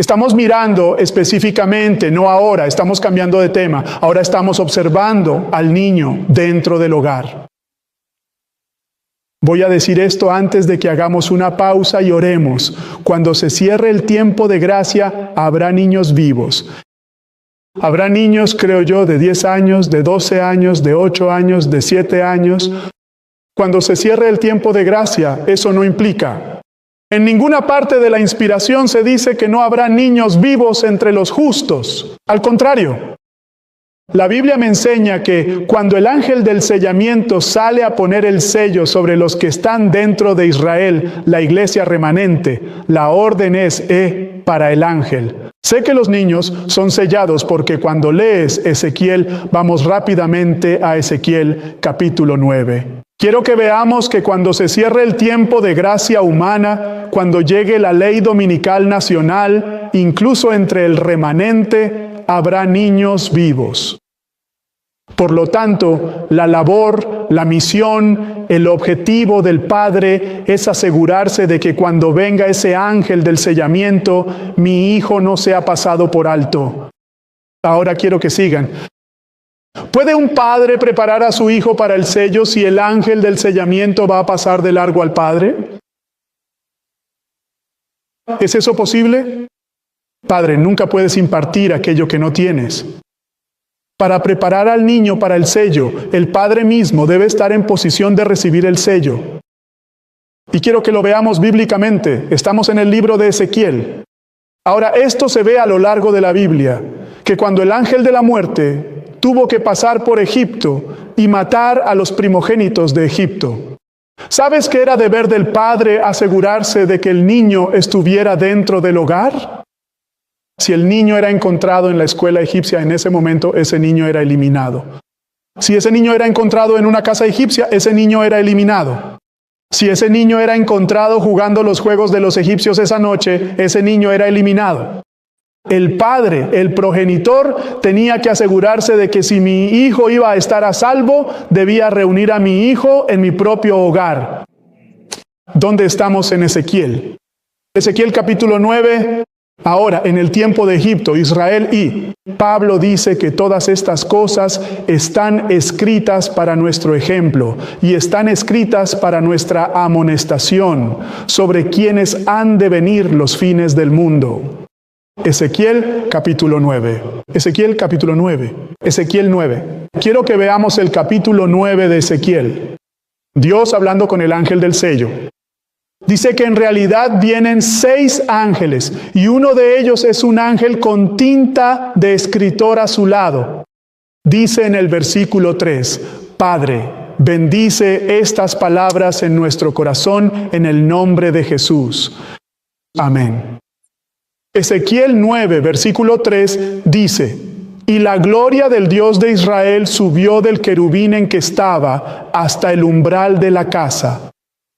Estamos mirando específicamente, no ahora, estamos cambiando de tema. Ahora estamos observando al niño dentro del hogar. Voy a decir esto antes de que hagamos una pausa y oremos. Cuando se cierre el tiempo de gracia, habrá niños vivos. Habrá niños, creo yo, de 10 años, de 12 años, de 8 años, de 7 años. Cuando se cierre el tiempo de gracia, eso no implica. En ninguna parte de la inspiración se dice que no habrá niños vivos entre los justos. Al contrario, la Biblia me enseña que cuando el ángel del sellamiento sale a poner el sello sobre los que están dentro de Israel, la iglesia remanente, la orden es para el ángel. Sé que los niños son sellados porque cuando lees Ezequiel, vamos rápidamente a Ezequiel capítulo 9. Quiero que veamos que cuando se cierre el tiempo de gracia humana, cuando llegue la ley dominical nacional, incluso entre el remanente, habrá niños vivos. Por lo tanto, la labor, la misión, el objetivo del Padre es asegurarse de que cuando venga ese ángel del sellamiento, mi hijo no sea pasado por alto. Ahora quiero que sigan. ¿Puede un padre preparar a su hijo para el sello si el ángel del sellamiento va a pasar de largo al padre? ¿Es eso posible? Padre, nunca puedes impartir aquello que no tienes. Para preparar al niño para el sello, el padre mismo debe estar en posición de recibir el sello. Y quiero que lo veamos bíblicamente. Estamos en el libro de Ezequiel. Ahora, esto se ve a lo largo de la Biblia, que cuando el ángel de la muerte tuvo que pasar por Egipto y matar a los primogénitos de Egipto. ¿Sabes que era deber del padre asegurarse de que el niño estuviera dentro del hogar? Si el niño era encontrado en la escuela egipcia en ese momento, ese niño era eliminado. Si ese niño era encontrado en una casa egipcia, ese niño era eliminado. Si ese niño era encontrado jugando los juegos de los egipcios esa noche, ese niño era eliminado. El padre, el progenitor, tenía que asegurarse de que si mi hijo iba a estar a salvo, debía reunir a mi hijo en mi propio hogar. ¿Dónde estamos en Ezequiel? Ezequiel capítulo 9. Ahora, en el tiempo de Egipto, Israel y Pablo dice que todas estas cosas están escritas para nuestro ejemplo y están escritas para nuestra amonestación sobre quienes han de venir los fines del mundo. Ezequiel capítulo 9. Ezequiel capítulo 9. Ezequiel 9. Quiero que veamos el capítulo 9 de Ezequiel. Dios hablando con el ángel del sello. Dice que en realidad vienen 6 ángeles y uno de ellos es un ángel con tinta de escritor a su lado. Dice en el versículo 3, Padre, bendice estas palabras en nuestro corazón en el nombre de Jesús. Amén. Ezequiel 9, versículo 3 dice, y la gloria del Dios de Israel subió del querubín en que estaba hasta el umbral de la casa.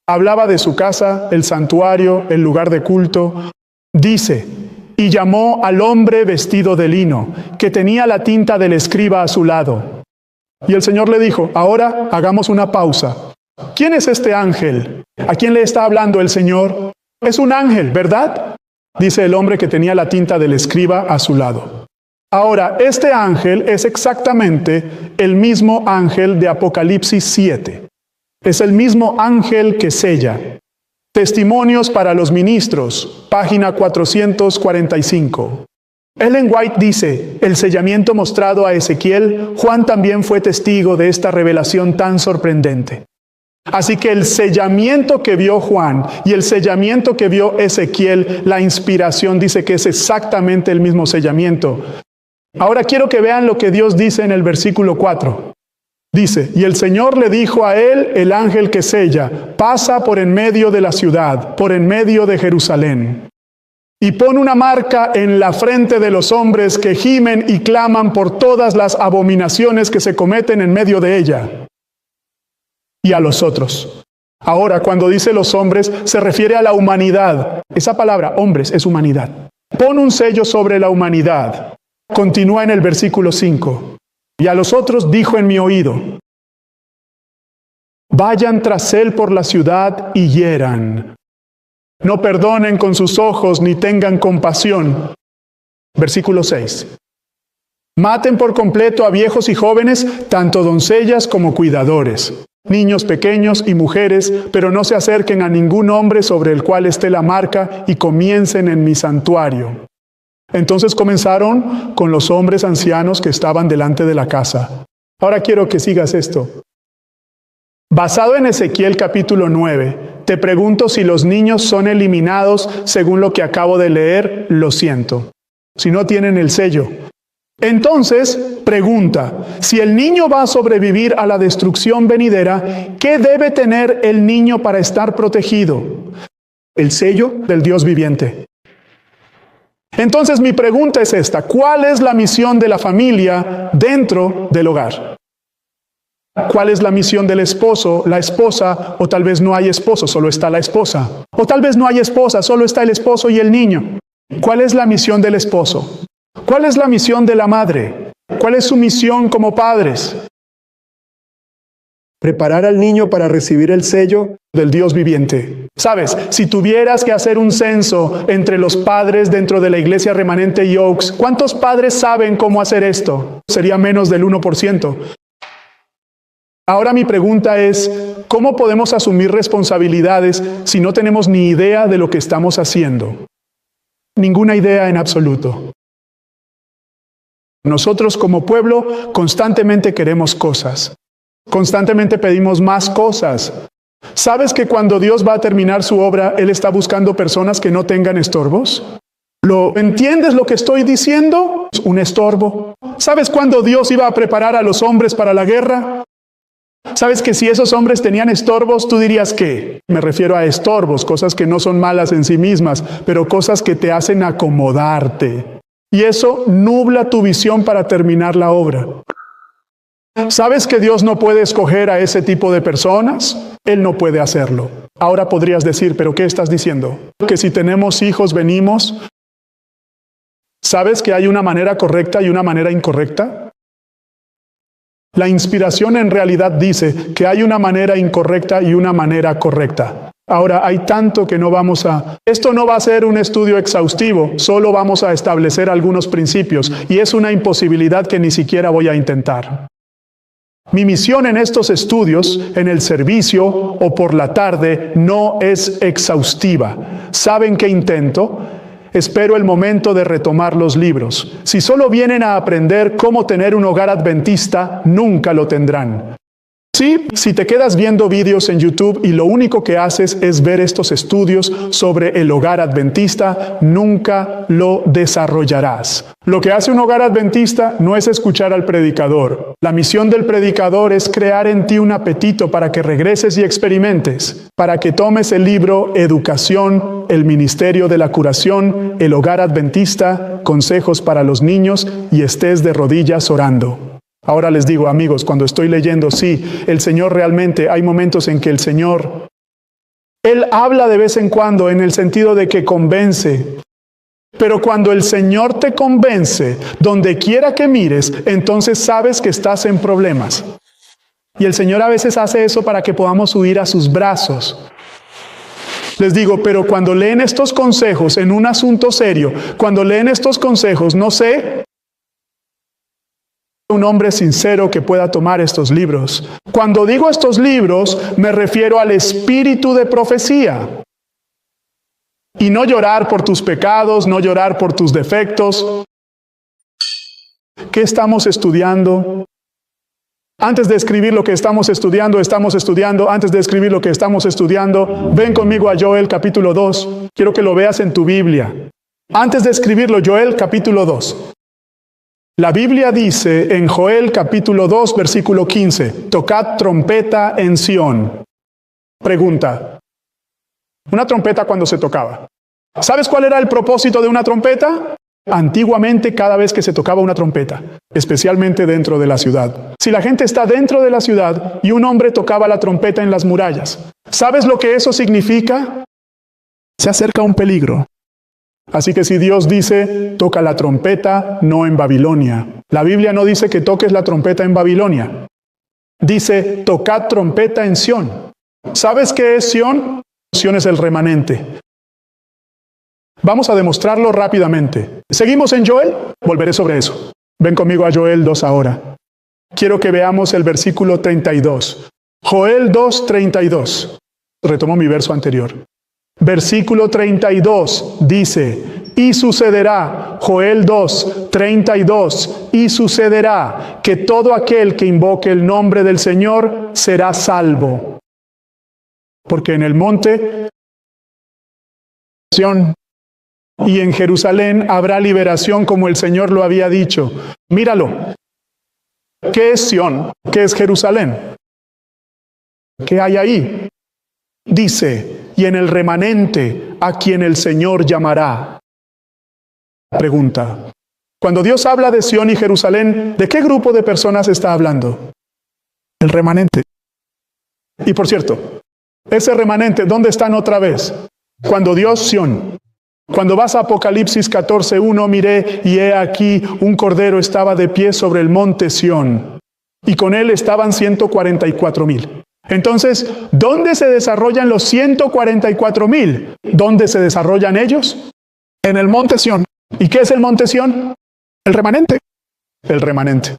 Hablaba de su casa, el santuario, el lugar de culto. Dice, y llamó al hombre vestido de lino, que tenía la tinta del escriba a su lado. Y el Señor le dijo, ahora hagamos una pausa. ¿Quién es este ángel? ¿A quién le está hablando el Señor? Es un ángel, ¿verdad? Dice el hombre que tenía la tinta del escriba a su lado. Ahora, este ángel es exactamente el mismo ángel de Apocalipsis 7. Es el mismo ángel que sella. Testimonios para los ministros, página 445. Ellen White dice, el sellamiento mostrado a Ezequiel, Juan también fue testigo de esta revelación tan sorprendente. Así que el sellamiento que vio Juan y el sellamiento que vio Ezequiel, la inspiración dice que es exactamente el mismo sellamiento. Ahora quiero que vean lo que Dios dice en el versículo 4. Dice, y el Señor le dijo a él, el ángel que sella, pasa por en medio de la ciudad, por en medio de Jerusalén, y pon una marca en la frente de los hombres que gimen y claman por todas las abominaciones que se cometen en medio de ella, y a los otros. Ahora, cuando dice los hombres, se refiere a la humanidad. Esa palabra, hombres, es humanidad. Pon un sello sobre la humanidad. Continúa en el versículo 5. Y a los otros dijo en mi oído, vayan tras él por la ciudad y hieran. No perdonen con sus ojos ni tengan compasión. Versículo 6. Maten por completo a viejos y jóvenes, tanto doncellas como cuidadores, niños pequeños y mujeres, pero no se acerquen a ningún hombre sobre el cual esté la marca y comiencen en mi santuario. Entonces comenzaron con los hombres ancianos que estaban delante de la casa. Ahora quiero que sigas esto. Basado en Ezequiel capítulo 9, te pregunto si los niños son eliminados según lo que acabo de leer, lo siento. Si no tienen el sello. Entonces, pregunta, si el niño va a sobrevivir a la destrucción venidera, ¿qué debe tener el niño para estar protegido? El sello del Dios viviente. Entonces mi pregunta es esta, ¿cuál es la misión de la familia dentro del hogar? ¿Cuál es la misión del esposo, la esposa, o tal vez no hay esposo, solo está la esposa? O tal vez no hay esposa, solo está el esposo y el niño. ¿Cuál es la misión del esposo? ¿Cuál es la misión de la madre? ¿Cuál es su misión como padres? Preparar al niño para recibir el sello del Dios viviente. Sabes, si tuvieras que hacer un censo entre los padres dentro de la iglesia remanente y Oaks, ¿cuántos padres saben cómo hacer esto? Sería menos del 1%. Ahora mi pregunta es, ¿cómo podemos asumir responsabilidades si no tenemos ni idea de lo que estamos haciendo? Ninguna idea en absoluto. Nosotros como pueblo constantemente queremos cosas. Constantemente pedimos más cosas. ¿Sabes que cuando Dios va a terminar su obra, Él está buscando personas que no tengan estorbos? ¿Entiendes lo que estoy diciendo? Un estorbo. ¿Sabes cuándo Dios iba a preparar a los hombres para la guerra? ¿Sabes que si esos hombres tenían estorbos, tú dirías que? Me refiero a estorbos, cosas que no son malas en sí mismas, pero cosas que te hacen acomodarte. Y eso nubla tu visión para terminar la obra. ¿Sabes que Dios no puede escoger a ese tipo de personas? Él no puede hacerlo. Ahora podrías decir, ¿pero qué estás diciendo? Que si tenemos hijos venimos. ¿Sabes que hay una manera correcta y una manera incorrecta? La inspiración en realidad dice que hay una manera incorrecta y una manera correcta. Ahora, hay tanto que no vamos a... Esto no va a ser un estudio exhaustivo, solo vamos a establecer algunos principios, y es una imposibilidad que ni siquiera voy a intentar. Mi misión en estos estudios, en el servicio o por la tarde, no es exhaustiva. ¿Saben qué intento? Espero el momento de retomar los libros. Si solo vienen a aprender cómo tener un hogar adventista, nunca lo tendrán. Sí, si te quedas viendo vídeos en YouTube y lo único que haces es ver estos estudios sobre el hogar adventista, nunca lo desarrollarás. Lo que hace un hogar adventista no es escuchar al predicador. La misión del predicador es crear en ti un apetito para que regreses y experimentes, para que tomes el libro Educación, el Ministerio de la Curación, el Hogar Adventista, Consejos para los Niños y estés de rodillas orando. Ahora les digo, amigos, cuando estoy leyendo, sí, el Señor realmente, hay momentos en que el Señor, Él habla de vez en cuando en el sentido de que convence. Pero cuando el Señor te convence, donde quiera que mires, entonces sabes que estás en problemas. Y el Señor a veces hace eso para que podamos huir a sus brazos. Les digo, pero cuando leen estos consejos en un asunto serio, cuando leen estos consejos, no sé, un hombre sincero que pueda tomar estos libros. Cuando digo estos libros, me refiero al espíritu de profecía. Y no llorar por tus pecados, no llorar por tus defectos. ¿Qué estamos estudiando? Antes de escribir lo que estamos estudiando, antes de escribir lo que estamos estudiando, ven conmigo a Joel capítulo 2. Quiero que lo veas en tu Biblia. Antes de escribirlo, Joel capítulo 2. La Biblia dice en Joel capítulo 2, versículo 15, tocad trompeta en Sión. Pregunta, ¿una trompeta cuándo se tocaba? ¿Sabes cuál era el propósito de una trompeta? Antiguamente, cada vez que se tocaba una trompeta, especialmente dentro de la ciudad. Si la gente está dentro de la ciudad y un hombre tocaba la trompeta en las murallas, ¿sabes lo que eso significa? Se acerca un peligro. Así que si Dios dice, toca la trompeta, no en Babilonia. La Biblia no dice que toques la trompeta en Babilonia. Dice, tocad trompeta en Sión. ¿Sabes qué es Sión? Sión es el remanente. Vamos a demostrarlo rápidamente. ¿Seguimos en Joel? Volveré sobre eso. Ven conmigo a Joel 2 ahora. Quiero que veamos el versículo 32. Joel 2, 32. Retomo mi verso anterior. Versículo 32 dice, y sucederá, Joel 2, 32, y sucederá que todo aquel que invoque el nombre del Señor será salvo. Porque en el monte y en Jerusalén habrá liberación como el Señor lo había dicho. Míralo. ¿Qué es Sión? ¿Qué es Jerusalén? ¿Qué hay ahí? Dice, y en el remanente a quien el Señor llamará. Pregunta. Cuando Dios habla de Sión y Jerusalén, ¿de qué grupo de personas está hablando? El remanente. Y por cierto, ese remanente, ¿dónde están otra vez? Cuando Dios Sión. Cuando vas a Apocalipsis 14:1, miré y he aquí un cordero estaba de pie sobre el monte Sión, y con él estaban 144,000. Entonces, ¿dónde se desarrollan los 144,000? ¿Dónde se desarrollan ellos? En el monte Sión. ¿Y qué es el monte Sión? El remanente. El remanente.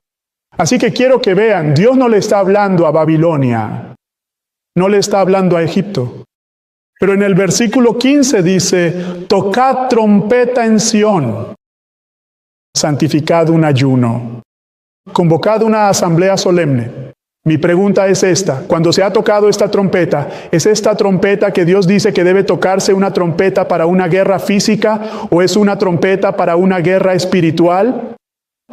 Así que quiero que vean, Dios no le está hablando a Babilonia, no le está hablando a Egipto. Pero en el versículo 15 dice, tocad trompeta en Sión, santificad un ayuno, convocad una asamblea solemne. Mi pregunta es esta, cuando se ha tocado esta trompeta, ¿es esta trompeta que Dios dice que debe tocarse una trompeta para una guerra física o es una trompeta para una guerra espiritual?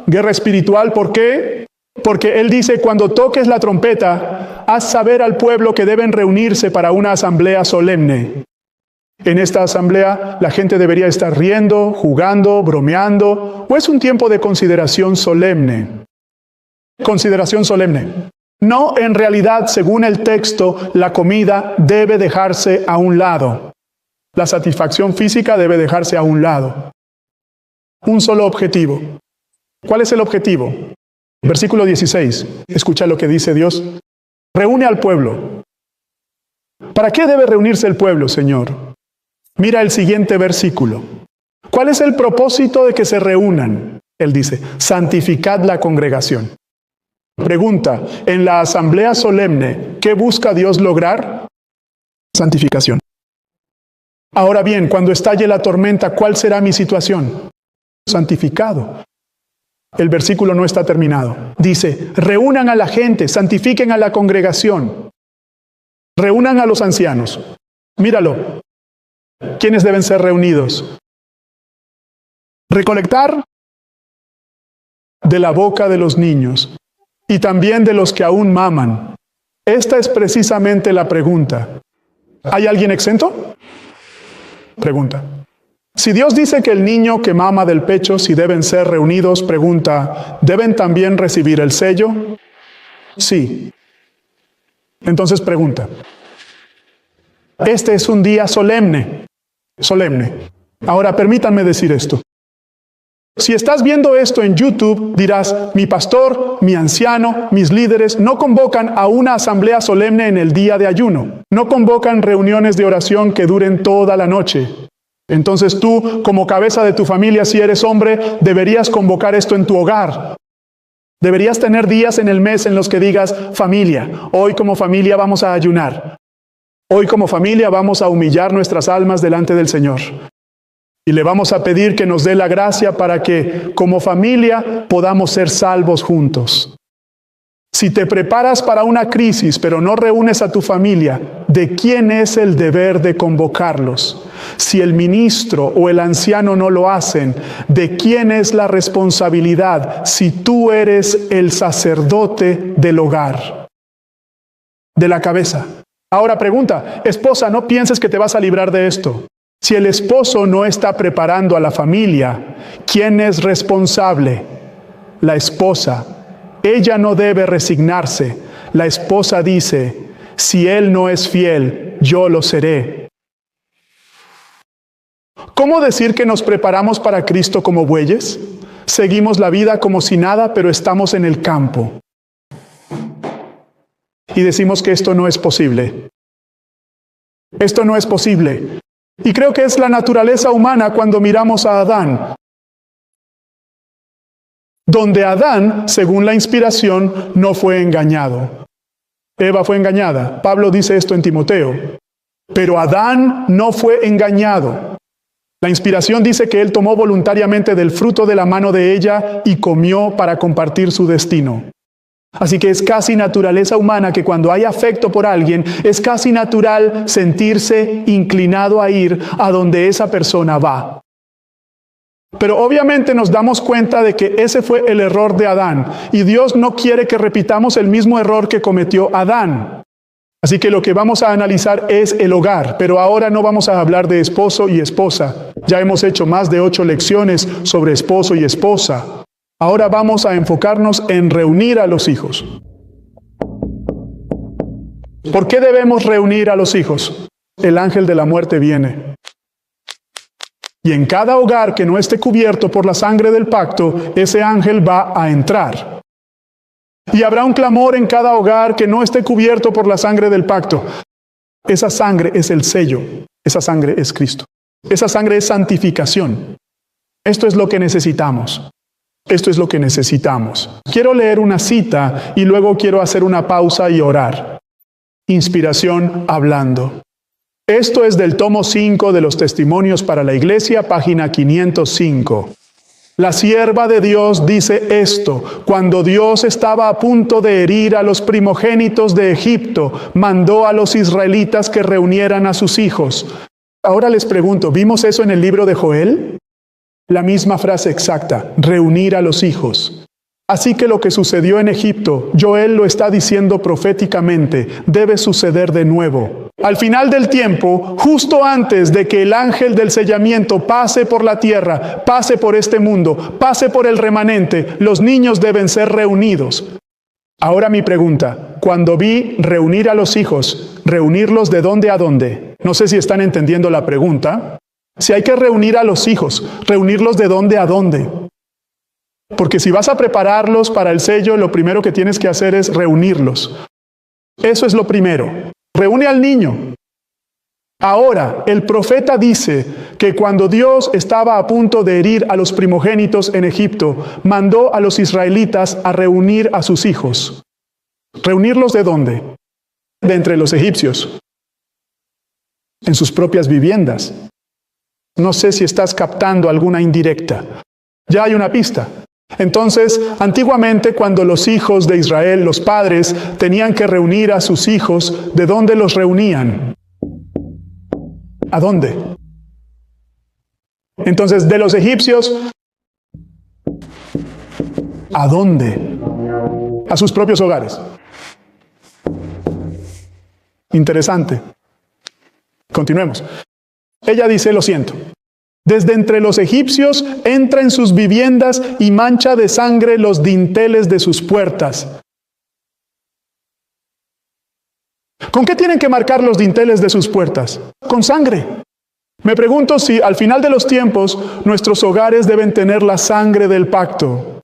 Guerra espiritual, ¿por qué? Porque Él dice, cuando toques la trompeta, haz saber al pueblo que deben reunirse para una asamblea solemne. En esta asamblea, la gente debería estar riendo, jugando, bromeando, o es un tiempo de consideración solemne. Consideración solemne. No, en realidad, según el texto, la comida debe dejarse a un lado. La satisfacción física debe dejarse a un lado. Un solo objetivo. ¿Cuál es el objetivo? Versículo 16. Escucha lo que dice Dios. Reúne al pueblo. ¿Para qué debe reunirse el pueblo, Señor? Mira el siguiente versículo. ¿Cuál es el propósito de que se reúnan? Él dice, santificad la congregación. Pregunta, en la asamblea solemne, ¿qué busca Dios lograr? Santificación. Ahora bien, cuando estalle la tormenta, ¿cuál será mi situación? Santificado. El versículo no está terminado. Dice, reúnan a la gente, santifiquen a la congregación. Reúnan a los ancianos. Míralo. ¿Quiénes deben ser reunidos? Recolectar de la boca de los niños y también de los que aún maman. Esta es precisamente la pregunta. ¿Hay alguien exento? Pregunta. Si Dios dice que el niño que mama del pecho, si deben ser reunidos, pregunta, ¿deben también recibir el sello? Sí. Entonces pregunta. Este es un día solemne. Solemne. Ahora permítanme decir esto. Si estás viendo esto en YouTube, dirás, mi pastor, mi anciano, mis líderes no convocan a una asamblea solemne en el día de ayuno. No convocan reuniones de oración que duren toda la noche. Entonces tú, como cabeza de tu familia, si eres hombre, deberías convocar esto en tu hogar. Deberías tener días en el mes en los que digas, familia, hoy como familia vamos a ayunar. Hoy como familia vamos a humillar nuestras almas delante del Señor. Y le vamos a pedir que nos dé la gracia para que, como familia, podamos ser salvos juntos. Si te preparas para una crisis, pero no reúnes a tu familia, ¿de quién es el deber de convocarlos? Si el ministro o el anciano no lo hacen, ¿de quién es la responsabilidad si tú eres el sacerdote del hogar? De la cabeza. Ahora pregunta, esposa, no pienses que te vas a librar de esto. Si el esposo no está preparando a la familia, ¿quién es responsable? La esposa. Ella no debe resignarse. La esposa dice, si él no es fiel, yo lo seré. ¿Cómo decir que nos preparamos para Cristo como bueyes? Seguimos la vida como si nada, pero estamos en el campo. Y decimos que esto no es posible. Esto no es posible. Y creo que es la naturaleza humana cuando miramos a Adán. Donde Adán, según la inspiración, no fue engañado. Eva fue engañada. Pablo dice esto en Timoteo. Pero Adán no fue engañado. La inspiración dice que él tomó voluntariamente del fruto de la mano de ella y comió para compartir su destino. Así que es casi naturaleza humana que cuando hay afecto por alguien, es casi natural sentirse inclinado a ir a donde esa persona va. Pero obviamente nos damos cuenta de que ese fue el error de Adán, y Dios no quiere que repitamos el mismo error que cometió Adán. Así que lo que vamos a analizar es el hogar, pero ahora no vamos a hablar de esposo y esposa. Ya hemos hecho más de 8 lecciones sobre esposo y esposa. Ahora vamos a enfocarnos en reunir a los hijos. ¿Por qué debemos reunir a los hijos? El ángel de la muerte viene. Y en cada hogar que no esté cubierto por la sangre del pacto, ese ángel va a entrar. Y habrá un clamor en cada hogar que no esté cubierto por la sangre del pacto. Esa sangre es el sello. Esa sangre es Cristo. Esa sangre es santificación. Esto es lo que necesitamos. Esto es lo que necesitamos. Quiero leer una cita y luego quiero hacer una pausa y orar. Inspiración hablando. Esto es del tomo 5 de los Testimonios para la Iglesia, página 505. La sierva de Dios dice esto: cuando Dios estaba a punto de herir a los primogénitos de Egipto, mandó a los israelitas que reunieran a sus hijos. Ahora les pregunto, ¿vimos eso en el libro de Joel? La misma frase exacta, reunir a los hijos. Así que lo que sucedió en Egipto, Joel lo está diciendo proféticamente, debe suceder de nuevo. Al final del tiempo, justo antes de que el ángel del sellamiento pase por la tierra, pase por este mundo, pase por el remanente, los niños deben ser reunidos. Ahora mi pregunta, cuando vi reunir a los hijos, ¿reunirlos de dónde a dónde? No sé si están entendiendo la pregunta. Si hay que reunir a los hijos, ¿reunirlos de dónde a dónde? Porque si vas a prepararlos para el sello, lo primero que tienes que hacer es reunirlos. Eso es lo primero. Reúne al niño. Ahora, el profeta dice que cuando Dios estaba a punto de herir a los primogénitos en Egipto, mandó a los israelitas a reunir a sus hijos. ¿Reunirlos de dónde? De entre los egipcios. En sus propias viviendas. No sé si estás captando alguna indirecta. Ya hay una pista. Entonces, antiguamente cuando los hijos de Israel, los padres, tenían que reunir a sus hijos, ¿de dónde los reunían? ¿A dónde? Entonces, de los egipcios, ¿a dónde? A sus propios hogares. Interesante. Continuemos. Ella dice, lo siento. Desde entre los egipcios entra en sus viviendas y mancha de sangre los dinteles de sus puertas. ¿Con qué tienen que marcar los dinteles de sus puertas? Con sangre. Me pregunto si al final de los tiempos nuestros hogares deben tener la sangre del pacto.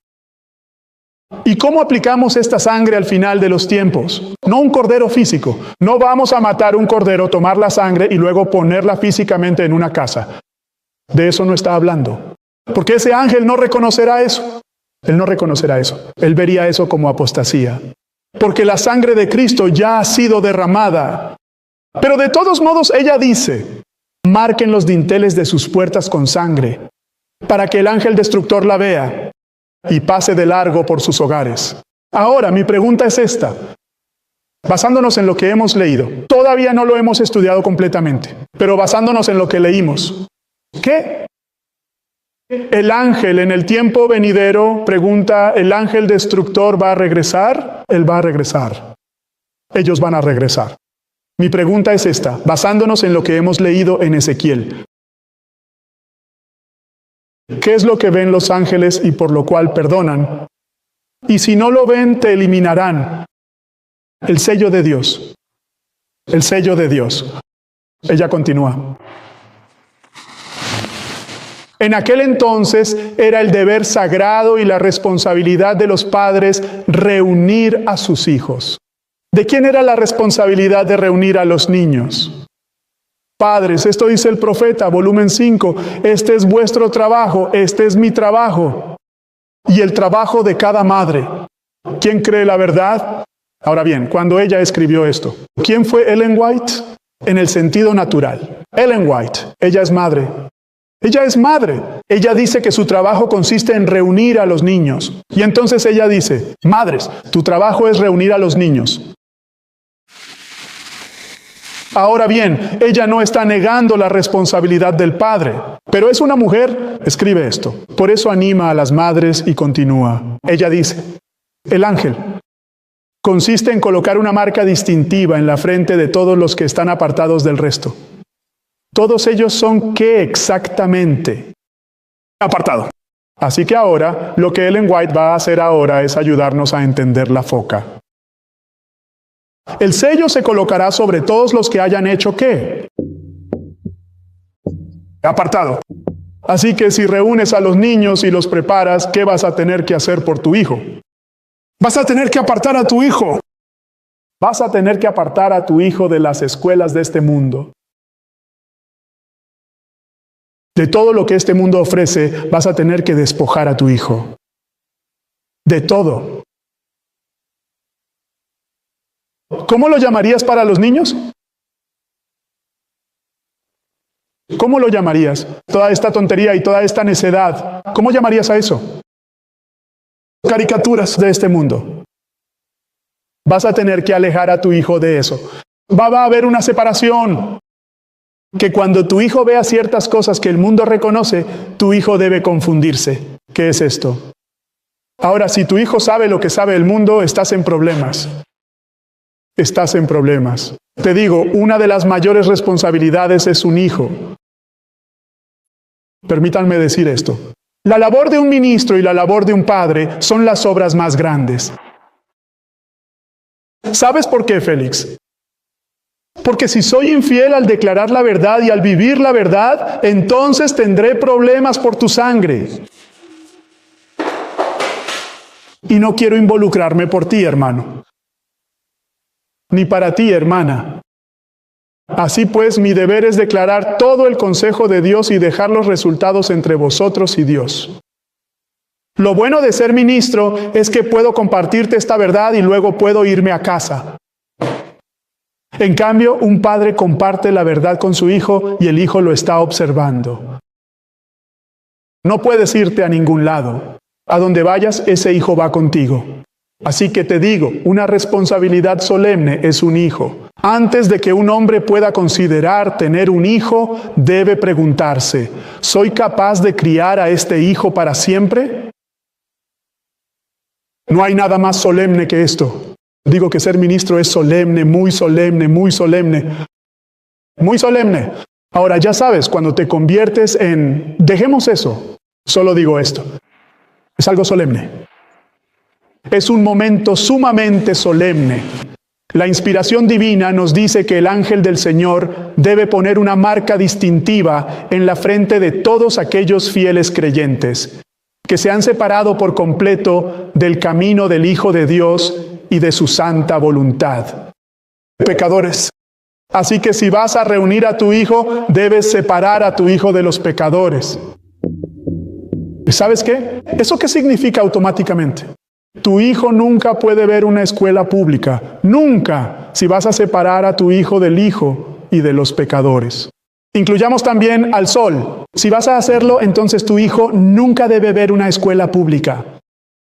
¿Y cómo aplicamos esta sangre al final de los tiempos? No un cordero físico. No vamos a matar un cordero, tomar la sangre y luego ponerla físicamente en una casa. De eso no está hablando. Porque ese ángel no reconocerá eso. Él no reconocerá eso. Él vería eso como apostasía. Porque la sangre de Cristo ya ha sido derramada. Pero de todos modos ella dice, marquen los dinteles de sus puertas con sangre, para que el ángel destructor la vea y pase de largo por sus hogares. Ahora, mi pregunta es esta. Basándonos en lo que hemos leído, todavía no lo hemos estudiado completamente, pero basándonos en lo que leímos, ¿qué? El ángel en el tiempo venidero pregunta, ¿el ángel destructor va a regresar? Él va a regresar. Ellos van a regresar. Mi pregunta es esta, basándonos en lo que hemos leído en Ezequiel. ¿Qué es lo que ven los ángeles y por lo cual perdonan? Y si no lo ven, te eliminarán. El sello de Dios. El sello de Dios. Ella continúa. En aquel entonces era el deber sagrado y la responsabilidad de los padres reunir a sus hijos. ¿De quién era la responsabilidad de reunir a los niños? Padres, esto dice el profeta, volumen 5, este es vuestro trabajo, este es mi trabajo, y el trabajo de cada madre. ¿Quién cree la verdad? Ahora bien, cuando ella escribió esto, ¿quién fue Ellen White? En el sentido natural. Ellen White, ella es madre. Ella es madre. Ella dice que su trabajo consiste en reunir a los niños. Y entonces ella dice, madres, tu trabajo es reunir a los niños. Ahora bien, ella no está negando la responsabilidad del padre, pero es una mujer, escribe esto. Por eso anima a las madres y continúa. Ella dice, el ángel consiste en colocar una marca distintiva en la frente de todos los que están apartados del resto. Todos ellos son ¿qué exactamente? Apartado. Así que ahora, lo que Ellen White va a hacer ahora es ayudarnos a entender la foca. El sello se colocará sobre todos los que hayan hecho ¿qué? Apartado. Así que si reúnes a los niños y los preparas, ¿qué vas a tener que hacer por tu hijo? Vas a tener que apartar a tu hijo. Vas a tener que apartar a tu hijo de las escuelas de este mundo. De todo lo que este mundo ofrece, vas a tener que despojar a tu hijo. De todo. ¿Cómo lo llamarías para los niños? ¿Cómo lo llamarías? Toda esta tontería y toda esta necedad. ¿Cómo llamarías a eso? Caricaturas de este mundo. Vas a tener que alejar a tu hijo de eso. Va a haber una separación. Que cuando tu hijo vea ciertas cosas que el mundo reconoce, tu hijo debe confundirse. ¿Qué es esto? Ahora, si tu hijo sabe lo que sabe el mundo, estás en problemas. Estás en problemas. Te digo, una de las mayores responsabilidades es un hijo. Permítanme decir esto. La labor de un ministro y la labor de un padre son las obras más grandes. ¿Sabes por qué, Félix? Porque si soy infiel al declarar la verdad y al vivir la verdad, entonces tendré problemas por tu sangre. Y no quiero involucrarme por ti, hermano. Ni para ti, hermana. Así pues, mi deber es declarar todo el consejo de Dios y dejar los resultados entre vosotros y Dios. Lo bueno de ser ministro es que puedo compartirte esta verdad y luego puedo irme a casa. En cambio, un padre comparte la verdad con su hijo y el hijo lo está observando. No puedes irte a ningún lado. A donde vayas, ese hijo va contigo. Así que te digo, una responsabilidad solemne es un hijo. Antes de que un hombre pueda considerar tener un hijo, debe preguntarse, ¿soy capaz de criar a este hijo para siempre? No hay nada más solemne que esto. Digo que ser ministro es solemne, muy solemne, muy solemne. Muy solemne. Ahora, ya sabes, cuando te conviertes en... Dejemos eso. Solo digo esto. Es algo solemne. Es un momento sumamente solemne. La inspiración divina nos dice que el ángel del Señor debe poner una marca distintiva en la frente de todos aquellos fieles creyentes que se han separado por completo del camino del Hijo de Dios y de su santa voluntad. Pecadores. Así que si vas a reunir a tu hijo, debes separar a tu hijo de los pecadores. ¿Sabes qué? ¿Eso qué significa automáticamente? Tu hijo nunca puede ver una escuela pública. Nunca, si vas a separar a tu hijo del hijo y de los pecadores. Incluyamos también al sol. Si vas a hacerlo, entonces tu hijo nunca debe ver una escuela pública.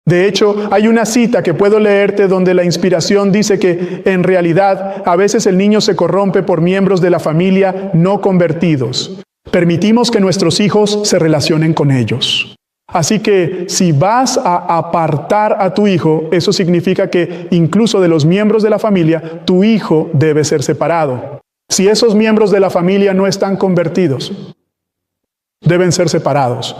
De hecho, hay una cita que puedo leerte donde la inspiración dice que, en realidad, a veces el niño se corrompe por miembros de la familia no convertidos. Permitimos que nuestros hijos se relacionen con ellos. Así que, si vas a apartar a tu hijo, eso significa que, incluso de los miembros de la familia, tu hijo debe ser separado. Si esos miembros de la familia no están convertidos, deben ser separados.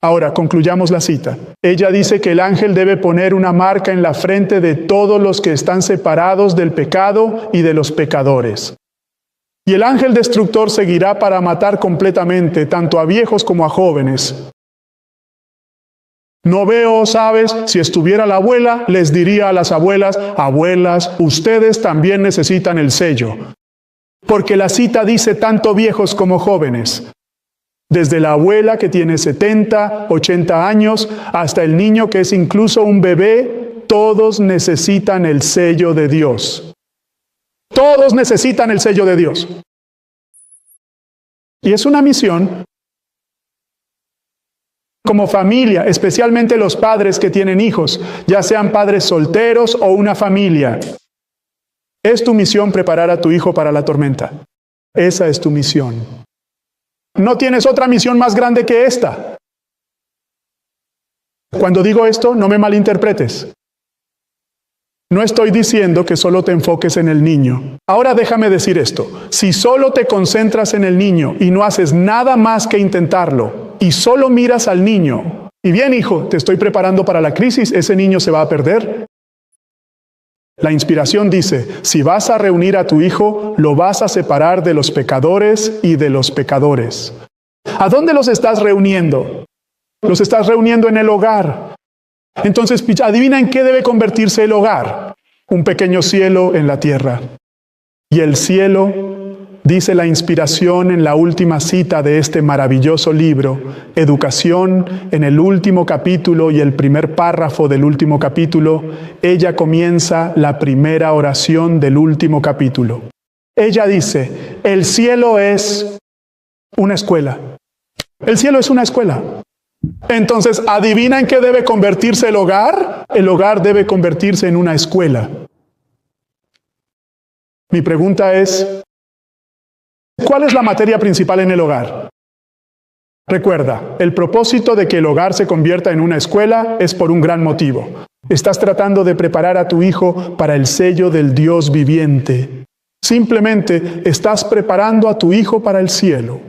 Ahora, concluyamos la cita. Ella dice que el ángel debe poner una marca en la frente de todos los que están separados del pecado y de los pecadores. Y el ángel destructor seguirá para matar completamente, tanto a viejos como a jóvenes. No veo, ¿sabes? Si estuviera la abuela, les diría a las abuelas, abuelas, ustedes también necesitan el sello. porque la cita dice tanto viejos como jóvenes. Desde la abuela que tiene 70, 80 años, hasta el niño que es incluso un bebé, todos necesitan el sello de Dios. Todos necesitan el sello de Dios. Y es una misión como familia, especialmente los padres que tienen hijos, ya sean padres solteros o una familia. Es tu misión preparar a tu hijo para la tormenta. Esa es tu misión. No tienes otra misión más grande que esta. Cuando digo esto, no me malinterpretes. No estoy diciendo que solo te enfoques en el niño. Ahora déjame decir esto. Si solo te concentras en el niño y no haces nada más que intentarlo, y solo miras al niño, y bien, hijo, te estoy preparando para la crisis, ese niño se va a perder. La inspiración dice, si vas a reunir a tu hijo, lo vas a separar de los pecadores y de los pecadores. ¿A dónde los estás reuniendo? Los estás reuniendo en el hogar. Entonces, adivina en qué debe convertirse el hogar. Un pequeño cielo en la tierra. Y el cielo, dice la inspiración en la última cita de este maravilloso libro, Educación, en el último capítulo y el primer párrafo del último capítulo, ella comienza la primera oración del último capítulo. Ella dice, el cielo es una escuela. El cielo es una escuela. Entonces, ¿adivina en qué debe convertirse el hogar? El hogar debe convertirse en una escuela. Mi pregunta es, ¿cuál es la materia principal en el hogar? Recuerda, el propósito de que el hogar se convierta en una escuela es por un gran motivo. Estás tratando de preparar a tu hijo para el sello del Dios viviente. Simplemente estás preparando a tu hijo para el cielo.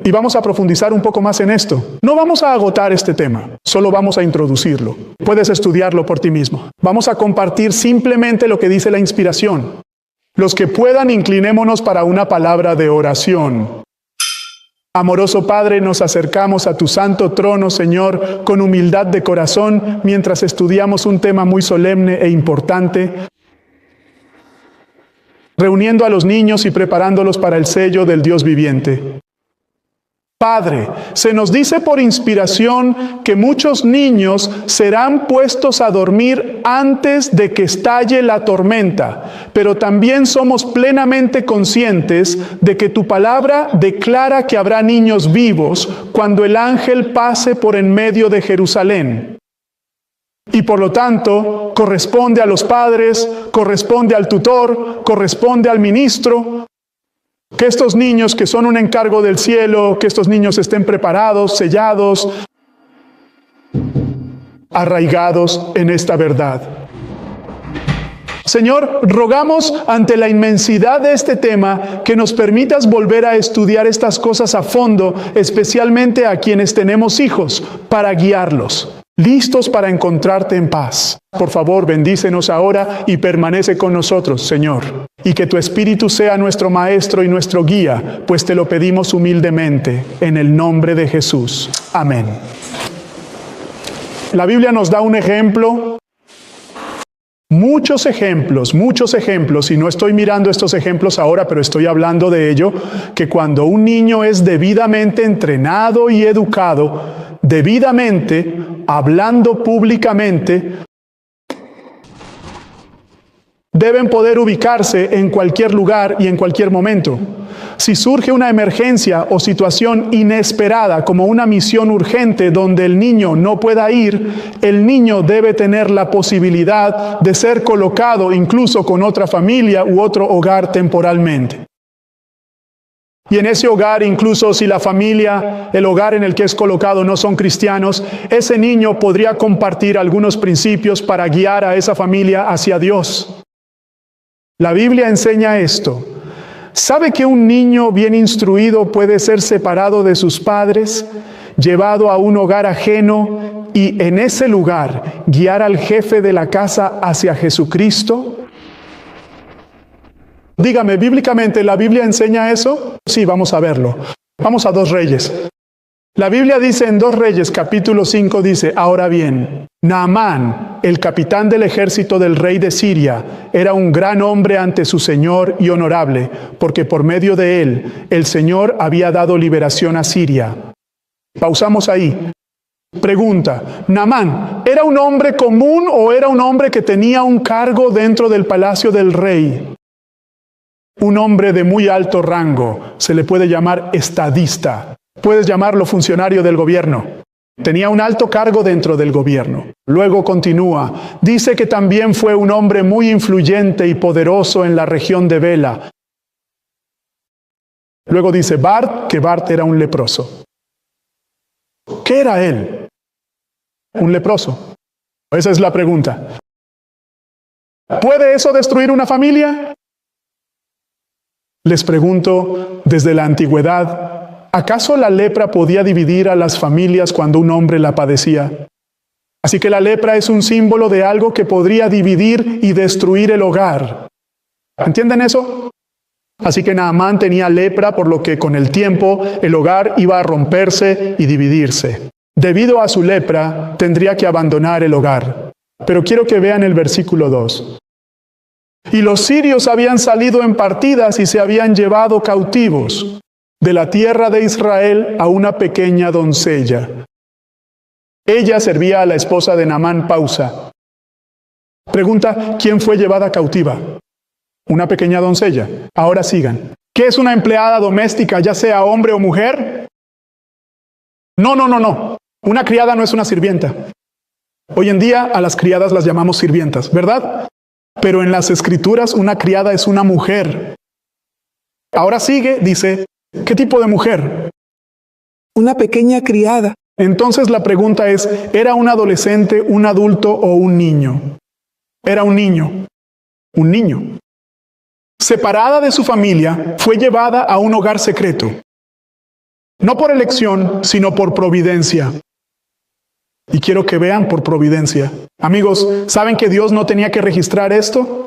Y vamos a profundizar un poco más en esto. No vamos a agotar este tema, solo vamos a introducirlo. Puedes estudiarlo por ti mismo. Vamos a compartir simplemente lo que dice la inspiración. Los que puedan, inclinémonos para una palabra de oración. Amoroso Padre, nos acercamos a tu santo trono, Señor, con humildad de corazón, mientras estudiamos un tema muy solemne e importante, reuniendo a los niños y preparándolos para el sello del Dios viviente. Padre, se nos dice por inspiración que muchos niños serán puestos a dormir antes de que estalle la tormenta, pero también somos plenamente conscientes de que tu palabra declara que habrá niños vivos cuando el ángel pase por en medio de Jerusalén. Y por lo tanto, corresponde a los padres, corresponde al tutor, corresponde al ministro, que estos niños que son un encargo del cielo, que estos niños estén preparados, sellados, arraigados en esta verdad. Señor, rogamos ante la inmensidad de este tema que nos permitas volver a estudiar estas cosas a fondo, especialmente a quienes tenemos hijos, para guiarlos, listos para encontrarte en paz. Por favor, bendícenos ahora y permanece con nosotros, Señor. Y que tu Espíritu sea nuestro Maestro y nuestro guía, pues te lo pedimos humildemente, en el nombre de Jesús. Amén. La Biblia nos da un ejemplo, muchos ejemplos, y no estoy mirando estos ejemplos ahora, pero estoy hablando de ello, que cuando un niño es debidamente entrenado y educado, debidamente, hablando públicamente, deben poder ubicarse en cualquier lugar y en cualquier momento. Si surge una emergencia o situación inesperada, como una misión urgente donde el niño no pueda ir, el niño debe tener la posibilidad de ser colocado incluso con otra familia u otro hogar temporalmente. Y en ese hogar, incluso si la familia, el hogar en el que es colocado no son cristianos, ese niño podría compartir algunos principios para guiar a esa familia hacia Dios. La Biblia enseña esto. ¿Sabe que un niño bien instruido puede ser separado de sus padres, llevado a un hogar ajeno y en ese lugar guiar al jefe de la casa hacia Jesucristo? Dígame, bíblicamente, ¿la Biblia enseña eso? Sí, vamos a verlo. Vamos a 2 Reyes. La Biblia dice en 2 Reyes, capítulo 5, dice, ahora bien, Naamán, el capitán del ejército del rey de Siria, era un gran hombre ante su señor y honorable, porque por medio de él el Señor había dado liberación a Siria. Pausamos ahí. Pregunta, ¿Naamán era un hombre común o era un hombre que tenía un cargo dentro del palacio del rey? Un hombre de muy alto rango, se le puede llamar estadista. Puedes llamarlo funcionario del gobierno. Tenía un alto cargo dentro del gobierno. Luego continúa. Dice que también fue un hombre muy influyente y poderoso en la región de Bela. Luego dice que Bart era un leproso. ¿Qué era él? Un leproso. Esa es la pregunta. ¿Puede eso destruir una familia? Les pregunto, desde la antigüedad, ¿acaso la lepra podía dividir a las familias cuando un hombre la padecía? Así que la lepra es un símbolo de algo que podría dividir y destruir el hogar. ¿Entienden eso? Así que Naamán tenía lepra, por lo que con el tiempo el hogar iba a romperse y dividirse. Debido a su lepra, tendría que abandonar el hogar. Pero quiero que vean el versículo 2. Y los sirios habían salido en partidas y se habían llevado cautivos de la tierra de Israel a una pequeña doncella. Ella servía a la esposa de Naamán. Pausa. Pregunta, ¿quién fue llevada cautiva? Una pequeña doncella. Ahora sigan. ¿Qué es una empleada doméstica, ya sea hombre o mujer? No. Una criada no es una sirvienta. Hoy en día a las criadas las llamamos sirvientas, ¿verdad? Pero en las Escrituras una criada es una mujer. Ahora sigue, dice, ¿qué tipo de mujer? Una pequeña criada. Entonces la pregunta es, ¿era un adolescente, un adulto o un niño? Era un niño. Un niño. Separada de su familia, fue llevada a un hogar secreto. No por elección, sino por providencia. Y quiero que vean por providencia. Amigos, ¿saben que Dios no tenía que registrar esto?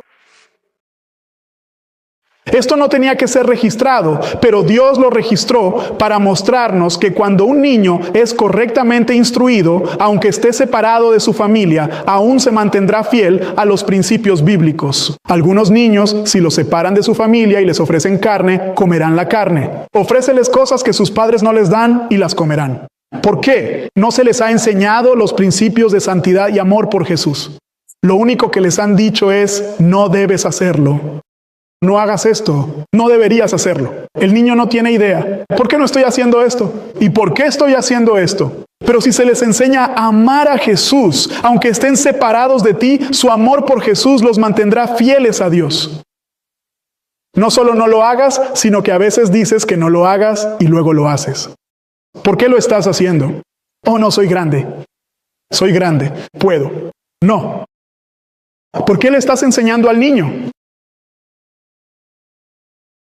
Esto no tenía que ser registrado, pero Dios lo registró para mostrarnos que cuando un niño es correctamente instruido, aunque esté separado de su familia, aún se mantendrá fiel a los principios bíblicos. Algunos niños, si los separan de su familia y les ofrecen carne, comerán la carne. Ofréceles cosas que sus padres no les dan y las comerán. ¿Por qué? No se les ha enseñado los principios de santidad y amor por Jesús. Lo único que les han dicho es, no debes hacerlo. No hagas esto, no deberías hacerlo. El niño no tiene idea. ¿Por qué no estoy haciendo esto? ¿Y por qué estoy haciendo esto? Pero si se les enseña a amar a Jesús, aunque estén separados de ti, su amor por Jesús los mantendrá fieles a Dios. No solo no lo hagas, sino que a veces dices que no lo hagas y luego lo haces. ¿Por qué lo estás haciendo? Oh, no, soy grande. Soy grande. Puedo. No. ¿Por qué le estás enseñando al niño?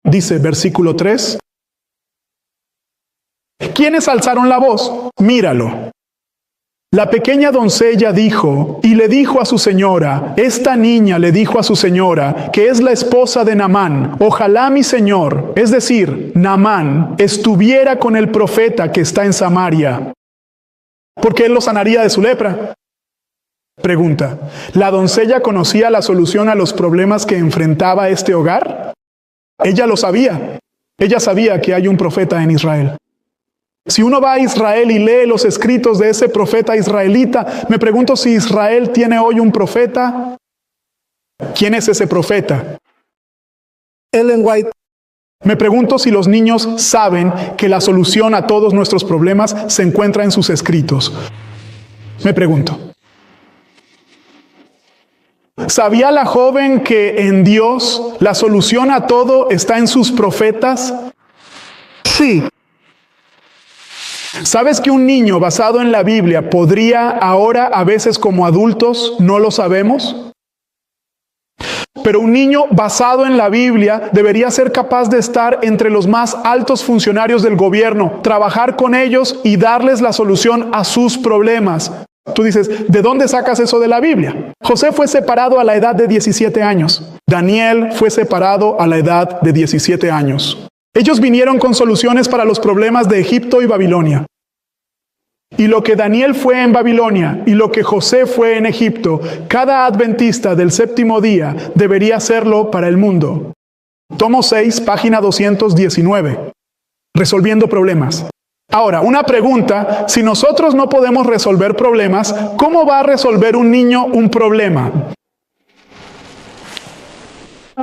Dice, versículo 3. ¿Quiénes alzaron la voz? Míralo. La pequeña doncella dijo, y le dijo a su señora, esta niña le dijo a su señora, que es la esposa de Naamán, ojalá mi señor, es decir, Naamán, estuviera con el profeta que está en Samaria, porque él lo sanaría de su lepra. Pregunta, ¿la doncella conocía la solución a los problemas que enfrentaba este hogar? Ella lo sabía. Ella sabía que hay un profeta en Israel. Si uno va a Israel y lee los escritos de ese profeta israelita, me pregunto si Israel tiene hoy un profeta. ¿Quién es ese profeta? Ellen White. Me pregunto si los niños saben que la solución a todos nuestros problemas se encuentra en sus escritos. Me pregunto. ¿Sabía la joven que en Dios la solución a todo está en sus profetas? Sí. ¿Sabes que un niño basado en la Biblia podría ahora, a veces como adultos, no lo sabemos? Pero un niño basado en la Biblia debería ser capaz de estar entre los más altos funcionarios del gobierno, trabajar con ellos y darles la solución a sus problemas. Tú dices, ¿de dónde sacas eso de la Biblia? José fue separado a la edad de 17 años. Daniel fue separado a la edad de 17 años. Ellos vinieron con soluciones para los problemas de Egipto y Babilonia. Y lo que Daniel fue en Babilonia y lo que José fue en Egipto, cada adventista del séptimo día debería hacerlo para el mundo. Tomo 6, página 219. Resolviendo problemas. Ahora, una pregunta: si nosotros no podemos resolver problemas, ¿cómo va a resolver un niño un problema?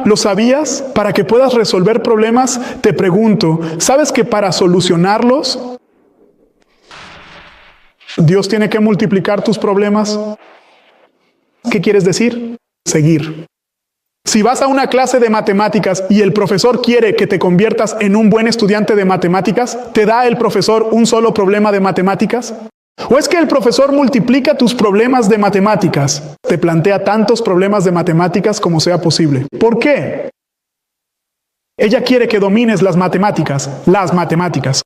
¿Lo sabías? Para que puedas resolver problemas, te pregunto, ¿sabes que para solucionarlos, Dios tiene que multiplicar tus problemas? ¿Qué quieres decir? Seguir. Si vas a una clase de matemáticas y el profesor quiere que te conviertas en un buen estudiante de matemáticas, ¿te da el profesor un solo problema de matemáticas? ¿O es que el profesor multiplica tus problemas de matemáticas? Te plantea tantos problemas de matemáticas como sea posible. ¿Por qué? Ella quiere que domines las matemáticas.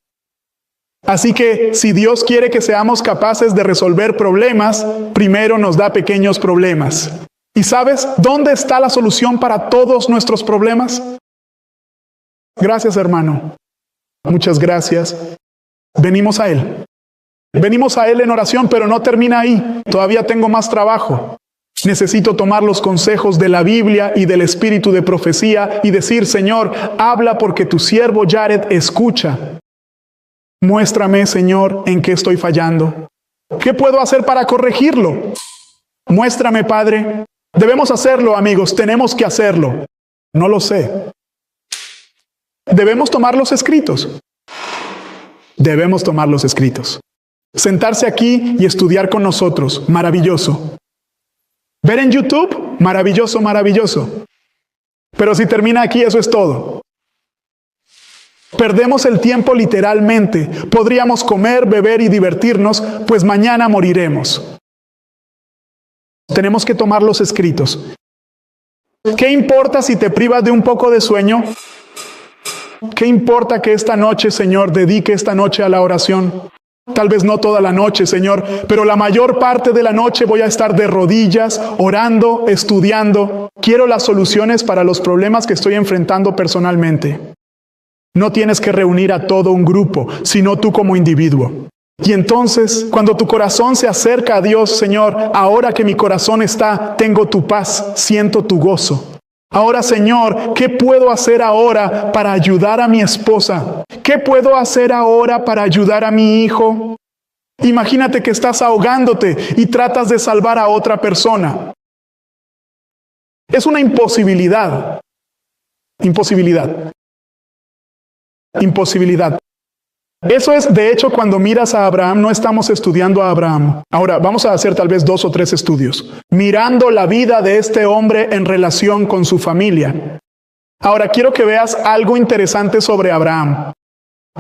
Así que, si Dios quiere que seamos capaces de resolver problemas, primero nos da pequeños problemas. ¿Y sabes dónde está la solución para todos nuestros problemas? Gracias, hermano. Muchas gracias. Venimos a Él. Venimos a Él en oración, pero no termina ahí. Todavía tengo más trabajo. Necesito tomar los consejos de la Biblia y del espíritu de profecía y decir: Señor, habla porque tu siervo Jared escucha. Muéstrame, Señor, en qué estoy fallando. ¿Qué puedo hacer para corregirlo? Muéstrame, Padre. Debemos hacerlo, amigos. Tenemos que hacerlo. No lo sé. Debemos tomar los escritos. Debemos tomar los escritos. Sentarse aquí y estudiar con nosotros. Maravilloso. Ver en YouTube. Maravilloso, maravilloso. Pero si termina aquí, eso es todo. Perdemos el tiempo literalmente. Podríamos comer, beber y divertirnos, pues mañana moriremos. Tenemos que tomar los escritos. ¿Qué importa si te privas de un poco de sueño? ¿Qué importa que esta noche, Señor, dedique esta noche a la oración? Tal vez no toda la noche, Señor, pero la mayor parte de la noche voy a estar de rodillas, orando, estudiando. Quiero las soluciones para los problemas que estoy enfrentando personalmente. No tienes que reunir a todo un grupo, sino tú como individuo. Y entonces, cuando tu corazón se acerca a Dios: Señor, ahora que mi corazón tengo tu paz, siento tu gozo. Ahora, Señor, ¿qué puedo hacer ahora para ayudar a mi esposa? ¿Qué puedo hacer ahora para ayudar a mi hijo? Imagínate que estás ahogándote y tratas de salvar a otra persona. Es una imposibilidad. Imposibilidad. Eso es, de hecho, cuando miras a Abraham, no estamos estudiando a Abraham. Ahora, vamos a hacer tal vez 2 o 3 estudios. Mirando la vida de este hombre en relación con su familia. Ahora, quiero que veas algo interesante sobre Abraham.